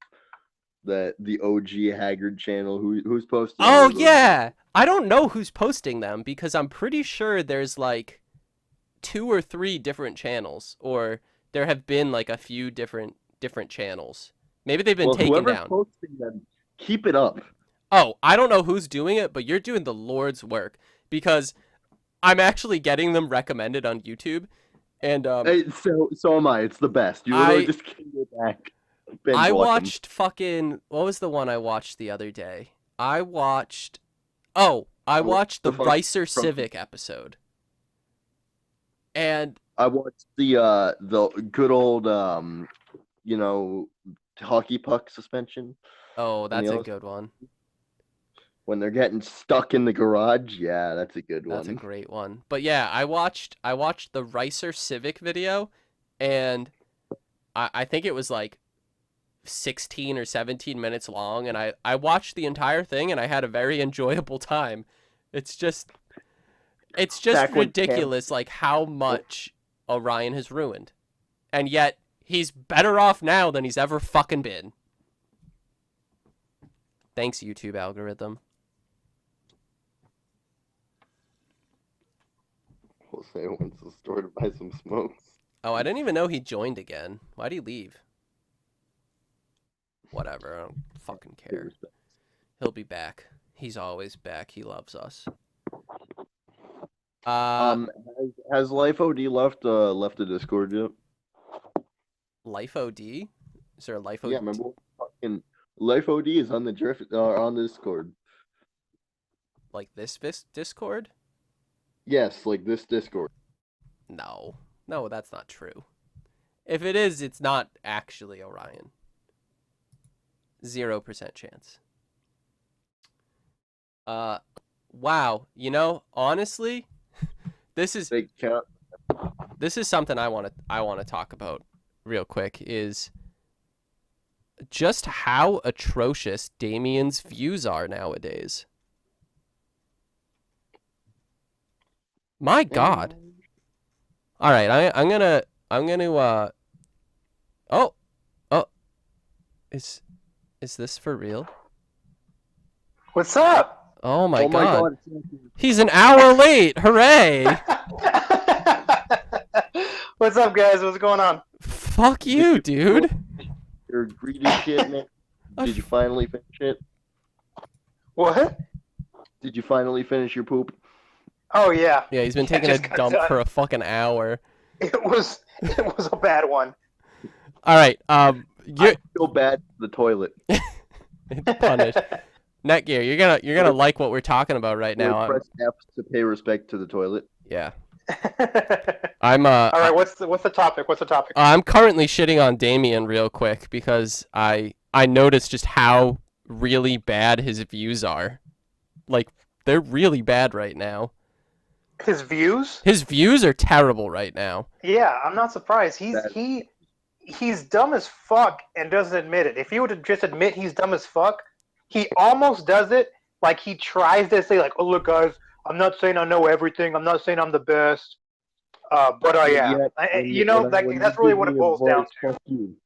The OG Haggard channel, who's posting? Oh yeah, I don't know who's posting them because I'm pretty sure there's like 2 or 3 different channels, or there have been like a few different channels. Maybe they've been taken down. Posting them, keep it up. Oh, I don't know who's doing it, but you're doing the Lord's work because I'm actually getting them recommended on YouTube, and so am I. It's the best. You literally just can't go back. I watched fucking, what was the one I watched the other day? I watched the Ricer Civic episode. And I watched the good old hockey puck suspension. Oh, that's a good one. When they're getting stuck in the garage, yeah, that's a good one. That's a great one. But yeah, I watched the Ricer Civic video, and I think it was like 16 or 17 minutes long, and I watched the entire thing, and I had a very enjoyable time. It's just ridiculous, like how much Orion has ruined, and yet he's better off now than he's ever fucking been. Thanks, YouTube algorithm. Jose went to the store to buy some smokes. Oh, I didn't even know he joined again. Why'd he leave? Whatever, I don't fucking care. He'll be back. He's always back. He loves us. Has Life OD left the Discord yet? Life OD? Is there a Life OD? Yeah, remember fucking Life OD is on the Discord. like this Discord? Yes, like this Discord. No, that's not true. If it is, it's not actually Orion. 0% chance. Wow. You know, honestly, this is something I want to talk about real quick. Is just how atrocious Damien's views are nowadays. My God. All right, I'm gonna oh, is this for real? What's up? Oh my God. He's an hour late. Hooray. What's up, guys? What's going on? Fuck you, dude. You're greedy shit, man. Did you finally finish it? What? Did you finally finish your poop? Oh yeah. Yeah, he's been taking a dump for a fucking hour. It was a bad one. All right. I feel bad for the toilet. Punished. NETGEAR, you're gonna like what we're talking about right now. Press F to pay respect to the toilet. Yeah. All right. What's the topic? What's the topic? I'm currently shitting on Damien real quick because I noticed just how really bad his views are. Like, they're really bad right now. His views? His views are terrible right now. Yeah, I'm not surprised. He's dumb as fuck and doesn't admit it. If he would have just admit he's dumb as fuck, he almost does it. Like, he tries to say, like, oh, look, guys, I'm not saying I know everything. I'm not saying I'm the best. But I am. That's really what it boils down to.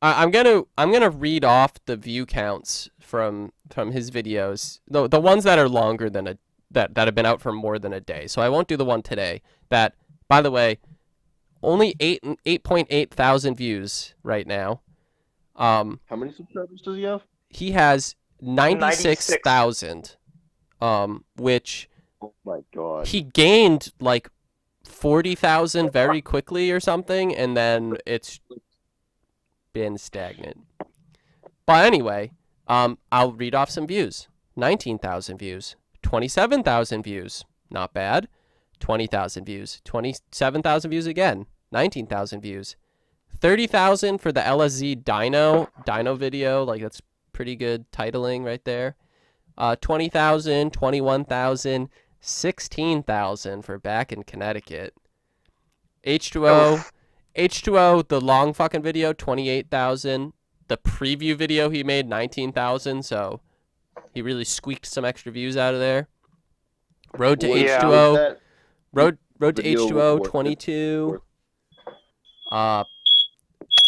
I'm gonna read off the view counts from his videos. The ones that are longer than that have been out for more than a day. So I won't do the one today. That, by the way, only 8.8 thousand views right now. How many subscribers does he have? He has 96,000. Which, oh my God, he gained like 40,000 very quickly or something, and then it's been stagnant. But anyway, I'll read off some views. 19,000 views, 27,000 views, not bad. 20,000 views, 27,000 views again, 19,000 views, 30,000 for the LSZ Dino video. Like, that's pretty good titling right there. 20,000, 21,000, 16,000 for back in Connecticut. H2O, the long fucking video, 28,000. The preview video he made, 19,000. So he really squeaked some extra views out of there. Road to H2O. Road to H2O, 22.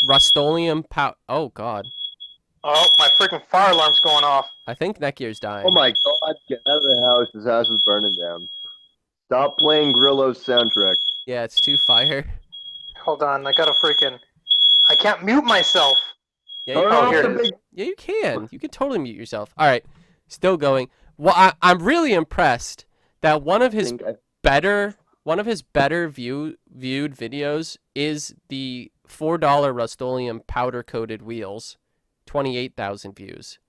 Rust-Oleum oh God. Oh, my freaking fire alarm's going off. I think NETGEAR's dying. Oh my God, get out of the house. His house is burning down. Stop playing Grillo's soundtrack. Yeah, it's too fire. Hold on, I can't mute myself. Yeah, here it is. Yeah, you can. You can totally mute yourself. All right, still going. Well, I'm really impressed that one of his better viewed videos is the $4 Rust-Oleum powder-coated wheels. 28,000 views.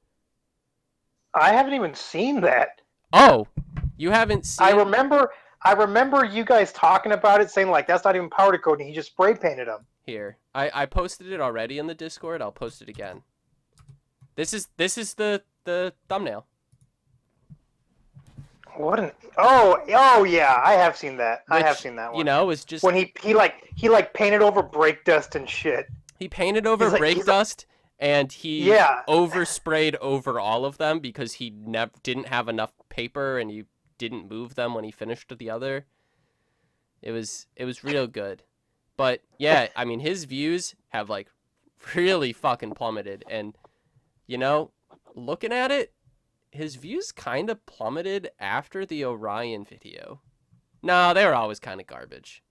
I haven't even seen that. Oh, you haven't seen? I remember you guys talking about it, saying like that's not even powder coating. He just spray painted them. Here, I posted it already in the Discord. I'll post it again. This is the thumbnail. What an oh yeah, I have seen that. I have seen that one. You know, it's just when he painted over brake dust and shit. He painted over brake dust. And he oversprayed over all of them because he didn't have enough paper and he didn't move them when he finished the other. It was real good. But yeah, I mean, his views have like really fucking plummeted. And, you know, looking at it, his views kind of plummeted after the Orion video. No, they were always kind of garbage.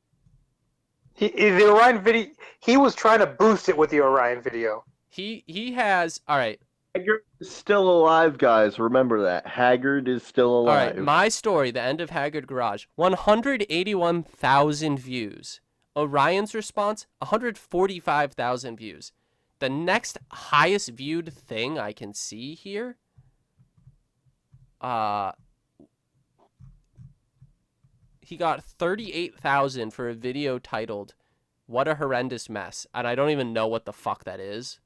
The Orion video, he was trying to boost it with the Orion video. He has, all right. Haggard is still alive, guys. Remember that. Haggard is still alive. All right, my story, the end of Haggard Garage, 181,000 views. Orion's response, 145,000 views. The next highest viewed thing I can see here he got 38,000 for a video titled "What a Horrendous Mess," and I don't even know what the fuck that is.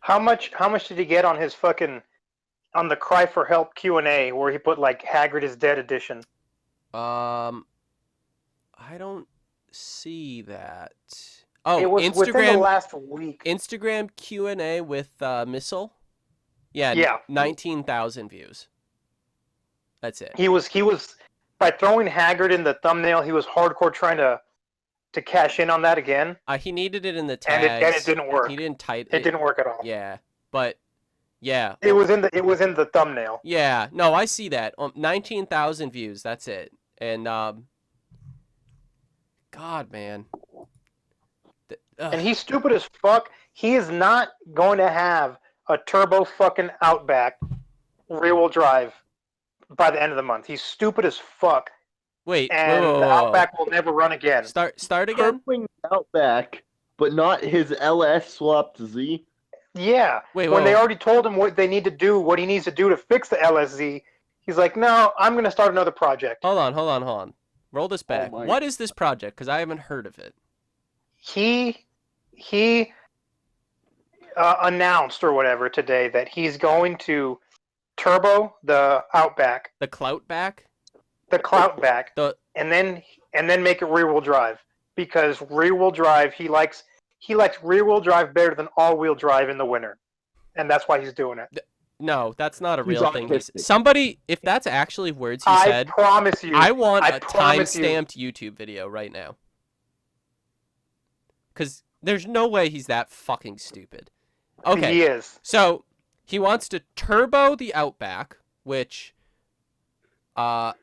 How much did he get on his fucking on the Cry for Help Q&A where he put like Haggard is Dead edition? I don't see that. Oh, it was Instagram within the last week. Instagram Q&A with Missile. Yeah. 19,000 views. That's it. He was by throwing Haggard in the thumbnail, he was hardcore trying to cash in on that again. He needed it in the tags. And it didn't work. He didn't type it. didn't work at all. Yeah. But yeah. It was in the thumbnail. Yeah. No, I see that. 19,000 views. That's it. And God, man. And he's stupid as fuck. He is not going to have a turbo fucking Outback rear-wheel drive by the end of the month. He's stupid as fuck. Wait, and whoa. the Outback will never run again. Start again? Turboing Outback, but not his LS swapped to Z? Yeah. When they already told him what they need to do, what he needs to do to fix the LSZ, he's like, no, I'm going to start another project. Hold on. Roll this back. What is this project? Because I haven't heard of it. He announced or whatever today that he's going to turbo the Outback. The Cloutback? The Cloutback. And then make it rear-wheel drive. Because rear-wheel drive, he likes rear-wheel drive better than all-wheel drive in the winter. And that's why he's doing it. No, that's not a real thing. Somebody, if that's actually words he said, I promise you. I want a time-stamped YouTube video right now. Because there's no way he's that fucking stupid. Okay. He is. So, he wants to turbo the Outback, which, no,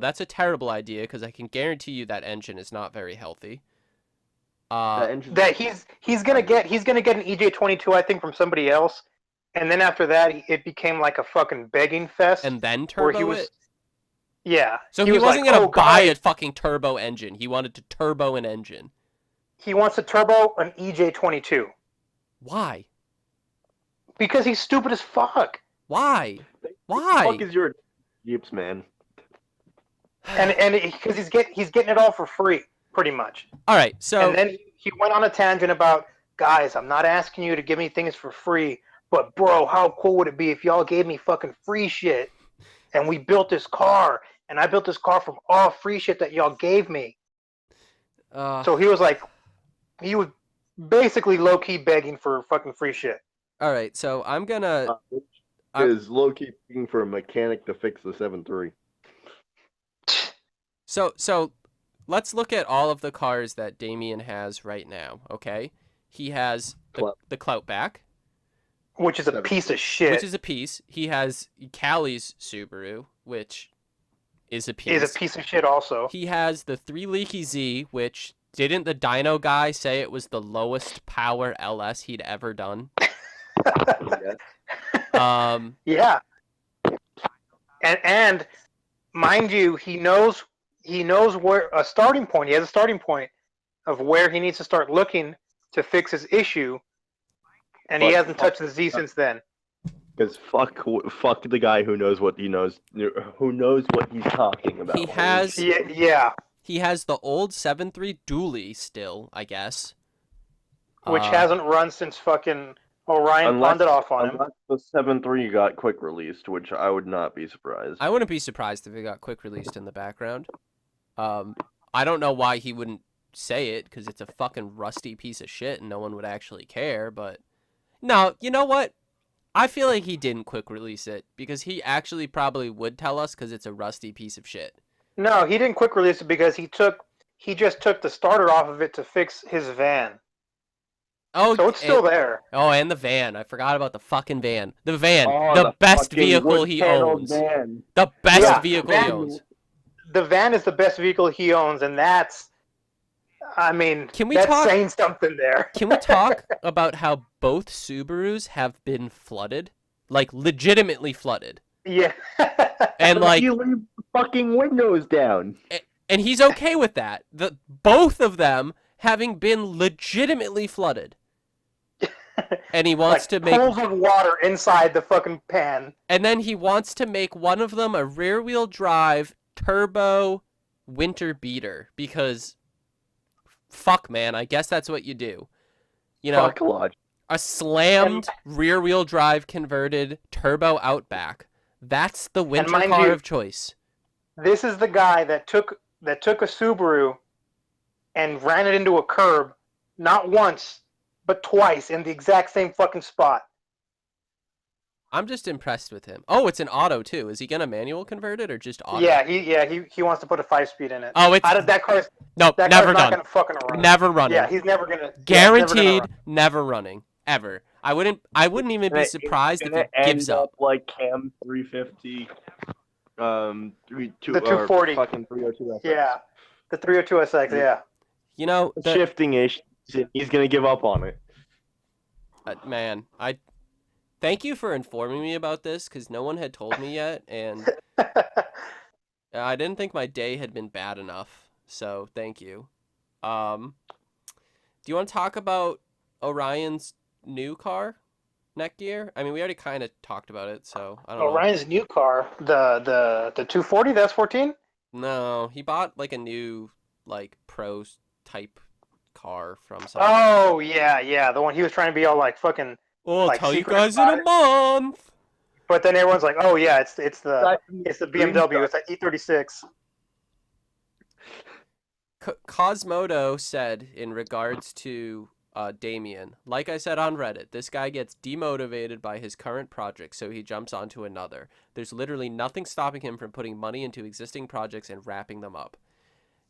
that's a terrible idea, because I can guarantee you that engine is not very healthy. That he's gonna get an EJ22, I think, from somebody else, and then after that, it became like a fucking begging fest. And then turbo it? Yeah. So he wasn't gonna buy a fucking turbo engine. He wanted to turbo an engine. He wants to turbo an EJ22. Why? Because he's stupid as fuck. Why? Why? What the fuck is your Jeeps, man? And because he's getting it all for free, pretty much. All right, so and then he went on a tangent about, guys, I'm not asking you to give me things for free, but bro, how cool would it be if y'all gave me fucking free shit, and we built this car, and I built this car from all free shit that y'all gave me. So he was basically low-key begging for fucking free shit. All right, so I'm gonna... is low-key begging for a mechanic to fix the 7.3. So let's look at all of the cars that Damien has right now, okay? He has the Cloutback. Which is a piece of shit. Which is a piece. He has Callie's Subaru, which is a piece. Is a piece of shit also. He has the 3 Leaky Z, which... Didn't the dyno guy say it was the lowest power LS he'd ever done? Yeah. And mind you, he knows where a starting point. He has a starting point of where he needs to start looking to fix his issue, and he hasn't touched the Z since then. Because fuck the guy who knows what what he's talking about. He has yeah. He has the old 7.3 dually still, I guess. Which hasn't run since fucking Orion pawned it off on him. Unless the 7.3 got quick released, which I would not be surprised. I wouldn't be surprised if it got quick released in the background. I don't know why he wouldn't say it, because it's a fucking rusty piece of shit and no one would actually care, but... No, you know what? I feel like he didn't quick release it, because he actually probably would tell us, because it's a rusty piece of shit. No, he didn't quick release it because he just took the starter off of it to fix his van. Oh, so it's still there. Oh, and the van. I forgot about the fucking van. The van. The best vehicle he owns. The best vehicle he owns. The van is the best vehicle he owns, and that's... I mean, that's saying something there. Can we talk about how both Subarus have been flooded? Like, legitimately flooded. Yeah. And like, you leave the fucking windows down. And he's okay with that. Both of them having been legitimately flooded. And he wants to make pools of water inside the fucking pan. And then he wants to make one of them a rear-wheel drive turbo winter beater because fuck, man, I guess that's what you do. You know, Fuck Lodge. a slammed rear-wheel drive converted turbo Outback. That's the winter car of choice. This is the guy that took a Subaru and ran it into a curb, not once, but twice in the exact same fucking spot. I'm just impressed with him. Oh, it's an auto too. Is he gonna manual convert it or just auto? Yeah, he wants to put a 5-speed in it. Oh, it's that car's no, that never car's done. Not gonna fucking run. Never running. Yeah, he's never gonna. Guaranteed, never running ever. I wouldn't even be surprised if it gives up. Like Cam 350, the 240, fucking 302SX. Yeah, the 302SX. Yeah. You know, shifting ish. He's gonna give up on it. Man, thank you for informing me about this because no one had told me yet, and I didn't think my day had been bad enough. So thank you. Do you want to talk about Orion's new car, NETGEAR? I mean, we already kind of talked about it, so I don't know. Orion's new car, the 240, the S14? No, he bought like a new like pro type car from some. Oh yeah, the one he was trying to be all like fucking. Well, I'll tell you guys in a month. But then everyone's like, "Oh yeah, it's the BMW. It's the E36." Cosmodo said in regards to Damien, like I said on Reddit, this guy gets demotivated by his current project, so he jumps onto another. There's literally nothing stopping him from putting money into existing projects and wrapping them up.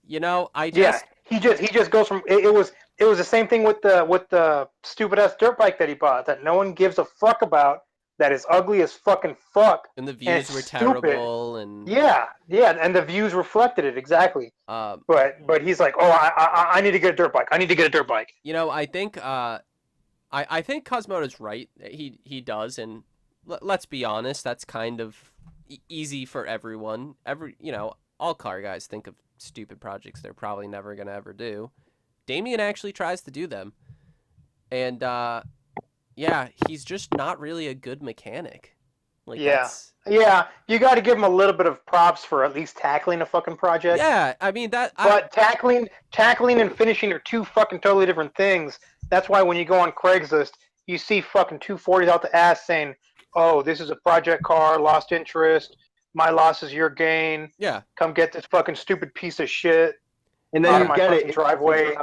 You know, he just goes from it was the same thing with the stupid ass dirt bike that he bought that no one gives a fuck about, that is ugly as fucking fuck, and the views were terrible, and yeah, and the views reflected it exactly. But he's like, oh, I need to get a dirt bike. I need to get a dirt bike. You know, I think I think Cosmodo's right. He does, and let's be honest, that's kind of easy for everyone. All car guys think of stupid projects they're probably never gonna ever do. Damien actually tries to do them, and yeah, he's just not really a good mechanic. Yeah, you got to give him a little bit of props for at least tackling a fucking project. Yeah, I mean that. But tackling and finishing are two fucking totally different things. That's why when you go on Craigslist, you see fucking 240s out the ass saying, "Oh, this is a project car, lost interest. My loss is your gain. Yeah, come get this fucking stupid piece of shit." And then you get it driveway.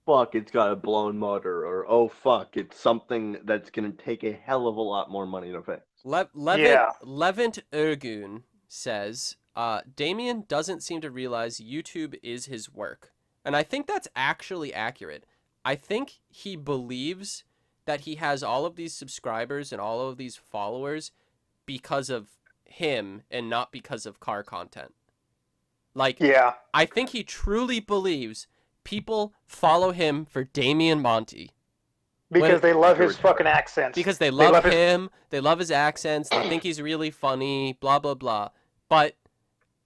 Fuck, it's got a blown motor, or oh fuck, it's something that's gonna take a hell of a lot more money to fix. Levent Ergun says, Damien doesn't seem to realize YouTube is his work. And I think that's actually accurate. I think he believes that he has all of these subscribers and all of these followers because of him and not because of car content. I think he truly believes people follow him for Damien Monty. Because they love his fucking accents. Because they love him, they love his accents, they think he's really funny, blah, blah, blah. But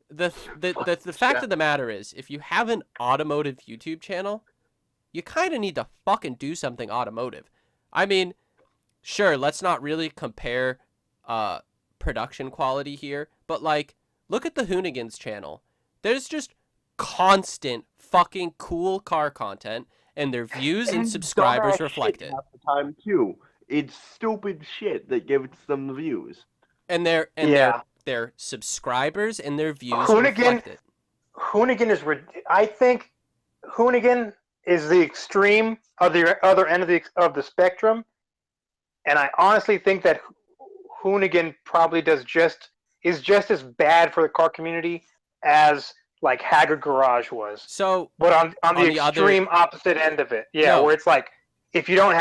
the fact of the matter is, if you have an automotive YouTube channel, you kind of need to fucking do something automotive. I mean, sure, let's not really compare production quality here, but look at the Hoonigans channel. There's just constant fucking cool car content, and their views and subscribers reflect it. Half the time too, it's stupid shit that gives them the views. And their subscribers and their views reflect it. Hoonigan is. I think Hoonigan is the extreme of the other end of the spectrum, and I honestly think that Hoonigan probably is just as bad for the car community as Haggard Garage was. So, but on the extreme opposite end of it, where it's like, if you don't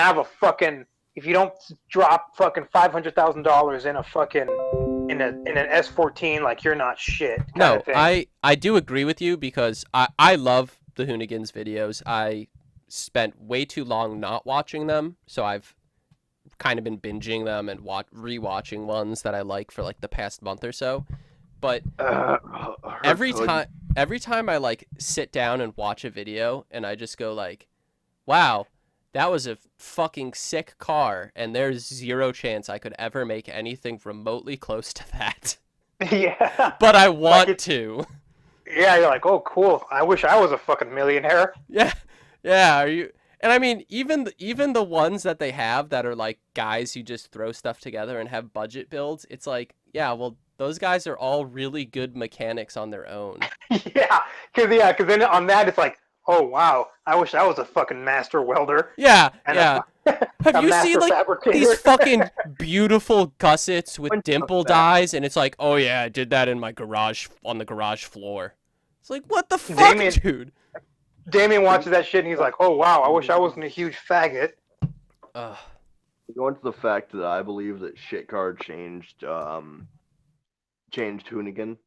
drop fucking $500,000 in a fucking in an S14, you're not shit. No, I do agree with you because I love the Hoonigans videos. I spent way too long not watching them, so I've kind of been binging them and rewatching ones that I like for the past month or so. But every time I sit down and watch a video and I just go wow, that was a fucking sick car, and there's zero chance I could ever make anything remotely close to that. Yeah. But I want to. Yeah, you're like, oh, cool. I wish I was a fucking millionaire. Yeah, yeah. Are you? And I mean, even the ones that they have that are like guys who just throw stuff together and have budget builds, it's like, yeah, well, those guys are all really good mechanics on their own. Cause then on that it's like, oh wow, I wish I was a fucking master welder Yeah, and yeah. Have a you seen master like fabricator. these fucking beautiful gussets with Bunch of dimple that. dyes, and it's like, oh yeah, I did that in my garage on the garage floor. It's like, what the fuck, Damien- dude? Damien watches that shit and he's like, oh wow, I wish I wasn't a huge faggot. Ugh. Going to the fact that I believe that shit car changed Hoonigan.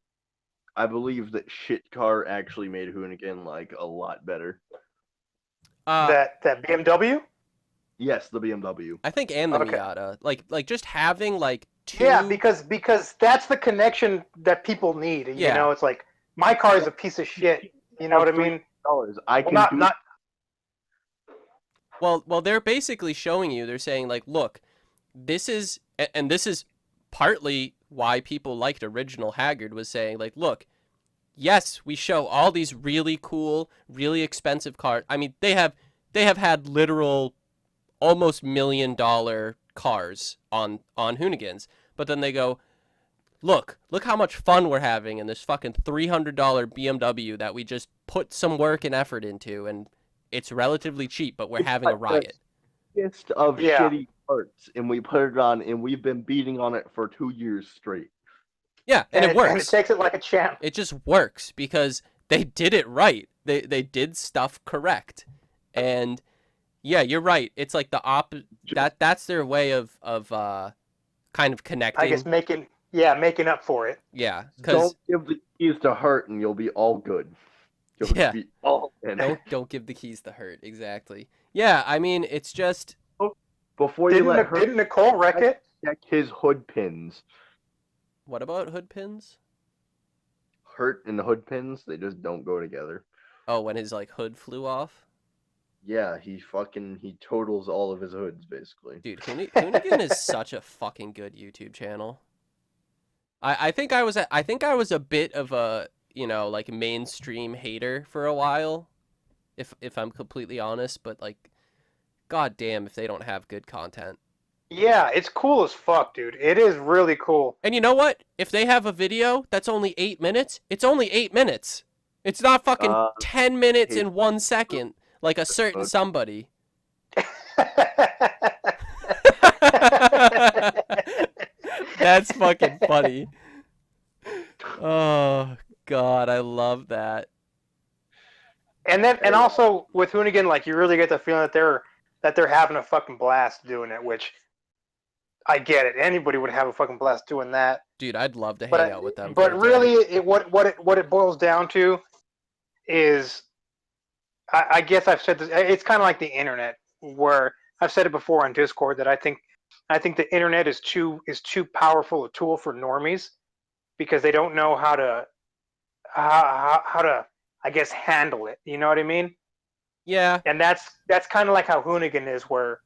I believe that shit car actually made Hoonigan like a lot better. That BMW? Yes, the BMW. I think and the Okay. Miata, like just having like two. Yeah, because that's the connection that people need. You Yeah. know, it's like my car is a piece of shit. You know what I mean? I Well, can not Well, they're basically showing you. They're saying like, look, this is, and this is partly why people liked original Haggard, was saying like, look, yes, we show all these really cool, really expensive cars. I mean, they have had literal almost $1 million cars on Hoonigans, but then they go, look how much fun we're having in this fucking $300 BMW that we just put some work and effort into, and it's relatively cheap, but we're having a riot. List of Yeah. shitty parts, and we put it on, and we've been beating on it for 2 years straight. Yeah, and it works. And it takes it like a champ. It just works because they did it right. They did stuff correct. And yeah, you're right. It's like the that's their way of kind of connecting. I guess making up for it. Yeah, cuz Don't give the keys to Hurt, and you'll be all good. You'll Yeah. be all in. don't give the keys to Hurt. Exactly. Yeah, I mean, it's just Before you let Didn't Nicole wreck it? check his hood pins. what about hood pins? Hurt and the hood pins, they just don't go together. Oh, when his like hood flew off? Yeah, he totals all of his hoods basically. Dude, Hoonigan is such a fucking good YouTube channel. I think I was a bit of a, like mainstream hater for a while, if I'm completely honest, but like, god damn if they don't have good content. Yeah, it's cool as fuck, dude. It is really cool. And you know what? If they have a video that's only 8 minutes, it's only 8 minutes. It's not fucking 10 minutes and 1 second like a certain somebody. That's fucking funny. Oh god, I love that. And also with Hoonigan, like you really get the feeling that they're having a fucking blast doing it, which I get it. Anybody would have a fucking blast doing that. Dude, I'd love to hang out with them. But really, what it boils down to is, I guess I've said this. It's kind of like the internet, where I've said it before on Discord that I think the internet is too powerful a tool for normies because they don't know how to I guess handle it. You know what I mean? Yeah. And that's kind of like how Hoonigan is, where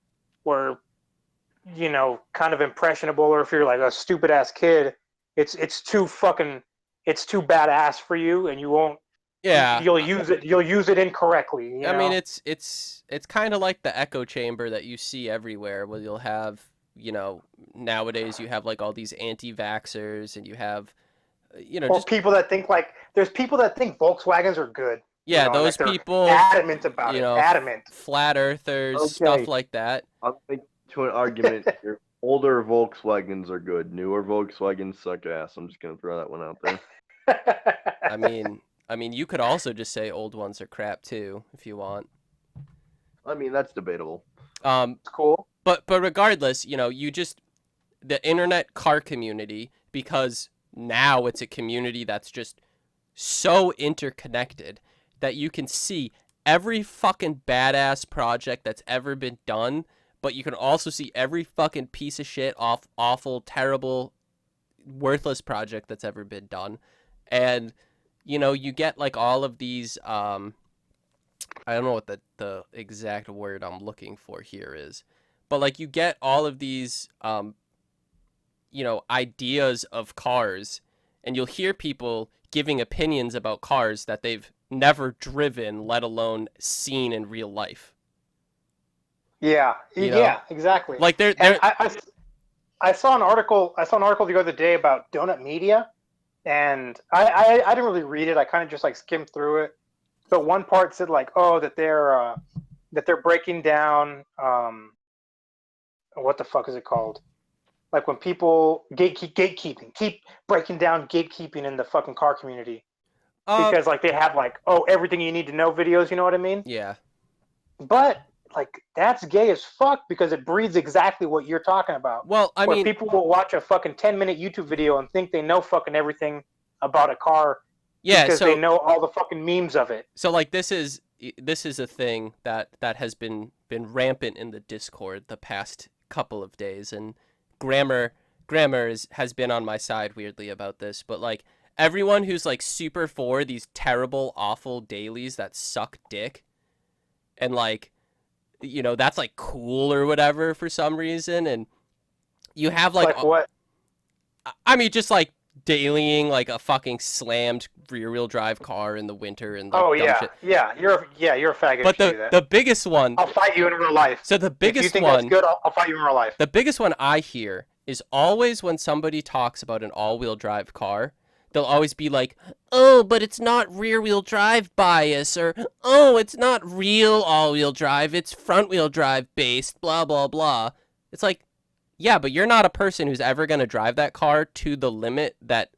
kind of impressionable, or if you're like a stupid ass kid, it's too badass for you, and you won't. Yeah. You'll use it incorrectly. You know? I mean, it's kind of like the echo chamber that you see everywhere, where you'll have, nowadays you have like all these anti-vaxxers, and you have, just people that think there's people that think Volkswagens are good. Yeah, those like people adamant about it. Adamant. Flat earthers, stuff like that. I'll make to an argument here. Older Volkswagens are good. Newer Volkswagens suck ass. I'm just gonna throw that one out there. I mean, you could also just say old ones are crap too, if you want. I mean, that's debatable. It's cool. But regardless, the internet car community, because now it's a community that's just so interconnected that you can see every fucking badass project that's ever been done, but you can also see every fucking piece of shit, awful, terrible, worthless project that's ever been done. And, you get like all of these, I don't know what the exact word I'm looking for here is, but like you get all of these, ideas of cars, and you'll hear people giving opinions about cars that they've never driven, let alone seen in real life. Yeah, You know? yeah, exactly. Like they're I saw an article. I saw an article the other day about Donut Media, and I didn't really read it. I kind of just like skimmed through it. But one part said like, oh, that they're breaking down what the fuck is it called? Like when people gatekeeping, keep breaking down gatekeeping in the fucking car community because like they have like everything you need to know videos. You know what I mean? Yeah. But like that's gay as fuck because it breeds exactly what you're talking about. Well, I mean, people will watch a fucking 10-minute YouTube video and think they know fucking everything about a car. Yeah, because so they know all the fucking memes of it. So like this is a thing that has been rampant in the Discord the past couple of days, and grammar has been on my side weirdly about this, but like everyone who's like super for these terrible, awful dailies that suck dick, and like, you know, that's like cool or whatever for some reason, and you have like what? I mean, just like dailying like a fucking slammed rear-wheel drive car in the winter and like dumb shit. You're a faggot. But the biggest one, I'll fight you in real life. So the biggest if you think one, that's good, I'll fight you in real life. The biggest one I hear is always when somebody talks about an all-wheel drive car, they'll always be like, "Oh, but it's not rear-wheel drive bias," or "Oh, it's not real all-wheel drive, it's front-wheel drive based, blah blah blah." It's like, yeah, but you're not a person who's ever going to drive that car to the limit that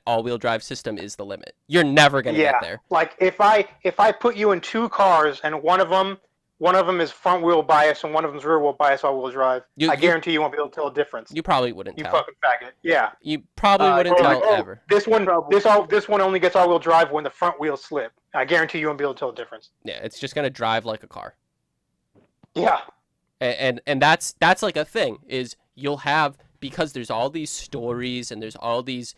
all-wheel drive system is the limit. You're never going to get there. Like if I put you in two cars and one of them is front-wheel bias and one of them's rear-wheel bias all-wheel drive, I guarantee you won't be able to tell a difference. You probably wouldn't tell. You fucking faggot. Yeah. You probably wouldn't tell ever. This one only gets all-wheel drive when the front wheels slip. I guarantee you won't be able to tell a difference. Yeah, it's just going to drive like a car. Yeah. And that's like a thing is you'll have, because there's all these stories and there's all these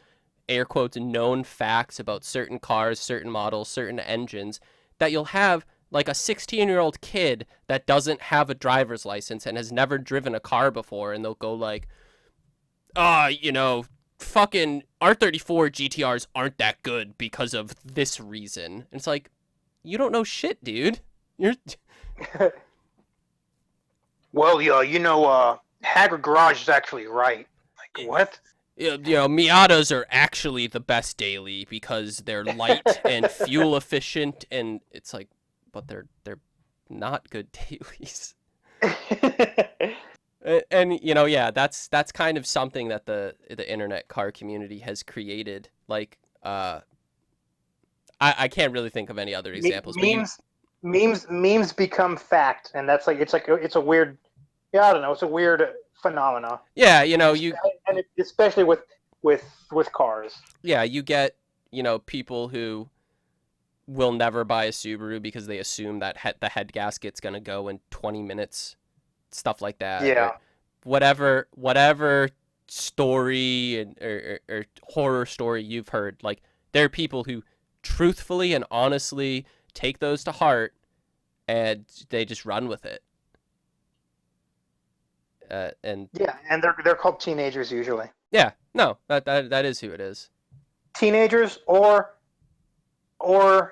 air quotes known facts about certain cars, certain models, certain engines, that you'll have like a 16-year-old kid that doesn't have a driver's license and has never driven a car before, and they'll go like, you know, fucking R34 GTRs aren't that good because of this reason. And it's like, you don't know shit, dude. You're Well, yeah, you know, Haggard Garage is actually right. Like, what? You know, Miatas are actually the best daily because they're light and fuel efficient, and it's like, but they're not good dailies. And you know, yeah, that's kind of something that the internet car community has created. Like, I can't really think of any other examples. Memes become fact, and that's like it's a weird, I don't know, it's a weird phenomena. Yeah, you know, especially with cars. Yeah, you get, you know, people who will never buy a Subaru because they assume that the head gasket's gonna go in 20 minutes, stuff like that. Yeah. Or whatever story or horror story you've heard, like there are people who truthfully and honestly take those to heart, and they just run with it. And they're called teenagers usually. Yeah, no, that is who it is. Teenagers, or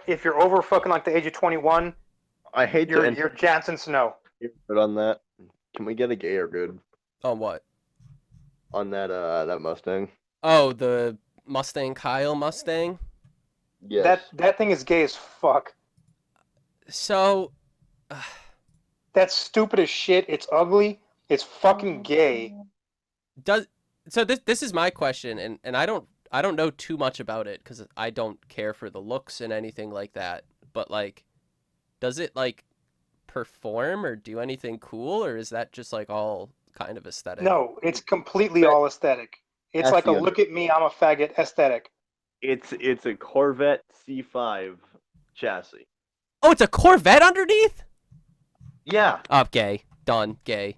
if you're over fucking like the age of 21, I hate you're Jansen Snow. But on that, can we get a gay or good? On what? On that Mustang. Oh, the Mustang Kyle Mustang. Yes. That thing is gay as fuck. So, that's stupid as shit. It's ugly. It's fucking gay. This is my question, and I don't know too much about it because I don't care for the looks and anything like that. But like, does it like perform or do anything cool, or is that just like all kind of aesthetic? No, it's completely all aesthetic. It's like a look at me, I'm a faggot aesthetic. It's a Corvette C5 chassis. Oh, it's a Corvette underneath? Yeah. Up, gay. Done. Gay.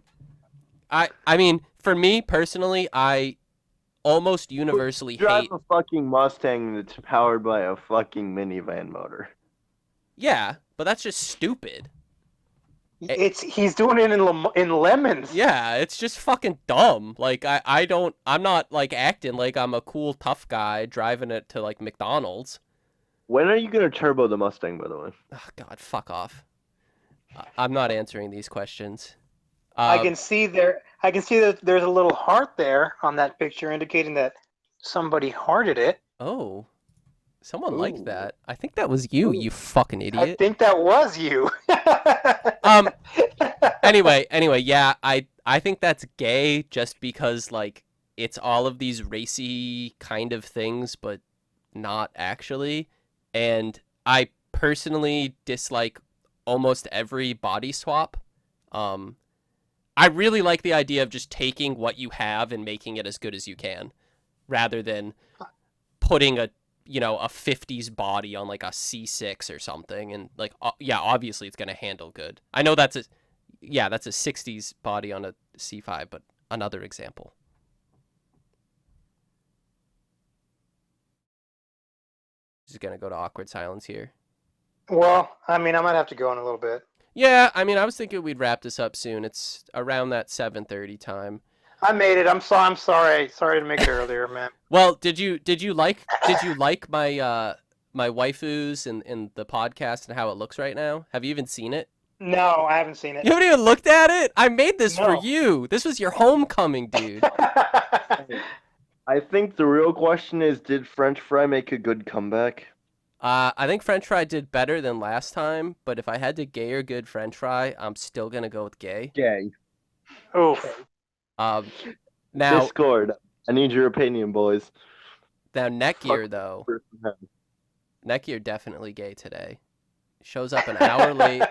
I mean, for me personally, I almost universally drive hate a fucking Mustang that's powered by a fucking minivan motor. Yeah, but that's just stupid. He's doing it in lemons. Yeah, it's just fucking dumb. Like I'm not like acting like I'm a cool tough guy driving it to like McDonald's. When are you gonna turbo the Mustang, by the way? Oh, God, fuck off. I'm not answering these questions. I can see that there's a little heart there on that picture, indicating that somebody hearted it. Oh, someone liked that. I think that was you, you fucking idiot. I think that was you. Anyway, yeah, I think that's gay just because like it's all of these racy kind of things, but not actually. And I personally dislike almost every body swap. I really like the idea of just taking what you have and making it as good as you can, rather than putting a 50s body on like a C6 or something, and like yeah, obviously it's gonna handle good. I know that's a 60s body on a C5, but another example. Just gonna go to awkward silence here. Well, I mean, I might have to go in a little bit. Yeah, I mean, I was thinking we'd wrap this up soon. It's around that 7:30 time. I made it. I'm sorry. Sorry to make it earlier, man. Well, did you like my my waifus in the podcast and how it looks right now? Have you even seen it? No, I haven't seen it. You haven't even looked at it? I made this for No. you. This was your homecoming, dude. I think the real question is, did French Fry make a good comeback? I think French Fry did better than last time, but if I had to gay or good French Fry, I'm still gonna go with gay. Gay. Oof. Now Discord. I need your opinion, boys. now NETGEAR though. NETGEAR definitely gay today. Shows up an hour late.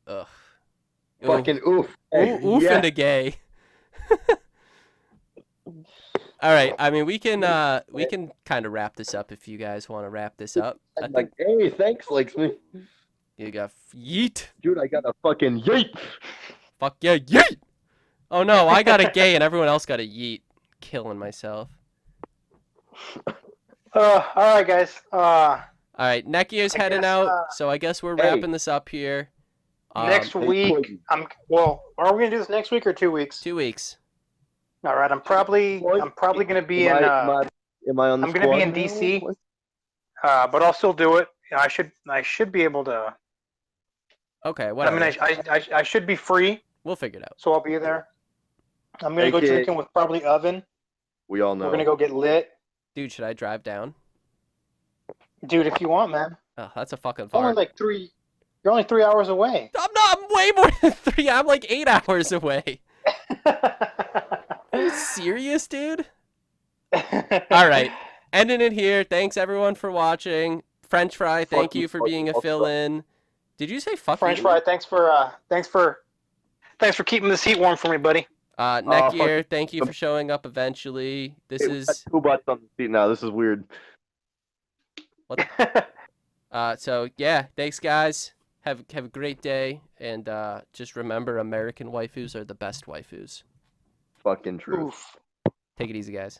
Ugh. Fucking oof. Oof Yeah. into gay. All right. I mean, we can kind of wrap this up if you guys want to wrap this up. I think Hey, thanks, likes me. you got yeet. Dude, I got a fucking yeet. Fuck yeah, yeet. Oh no, I got a gay and everyone else got a yeet. Killing myself. All right, guys. All right, NETGEAR's I heading guess, out, so I guess we're wrapping this up here. Next week, are we gonna do this next week or 2 weeks? 2 weeks. All right, I'm probably gonna be Am in. I on the I'm gonna be in squad DC, now? but I'll still do it. I should be able to. Okay, whatever. I mean, I should be free, We'll figure it out. so I'll be there. I'm gonna go AKA drinking with probably Oven. We all know. We're gonna go get lit, Dude, should I drive down? dude. If you want, man. Oh, that's a fucking Only far. like 3. You're only 3 hours away. I'm way more than 3. I'm like 8 hours away. Are you serious, dude? All right. Ending it here. Thanks, everyone, for watching. French Fry, thank you for being a fill-in. Did you say fuck French you? Fry, thanks for keeping this heat warm for me, buddy. NETGEAR, thank you for showing up eventually. This is... 2 butts on the seat now. This is weird. So, yeah, thanks, guys. Have a great day. And just remember, American waifus are the best waifus. Fucking true. Oof. Take it easy, guys.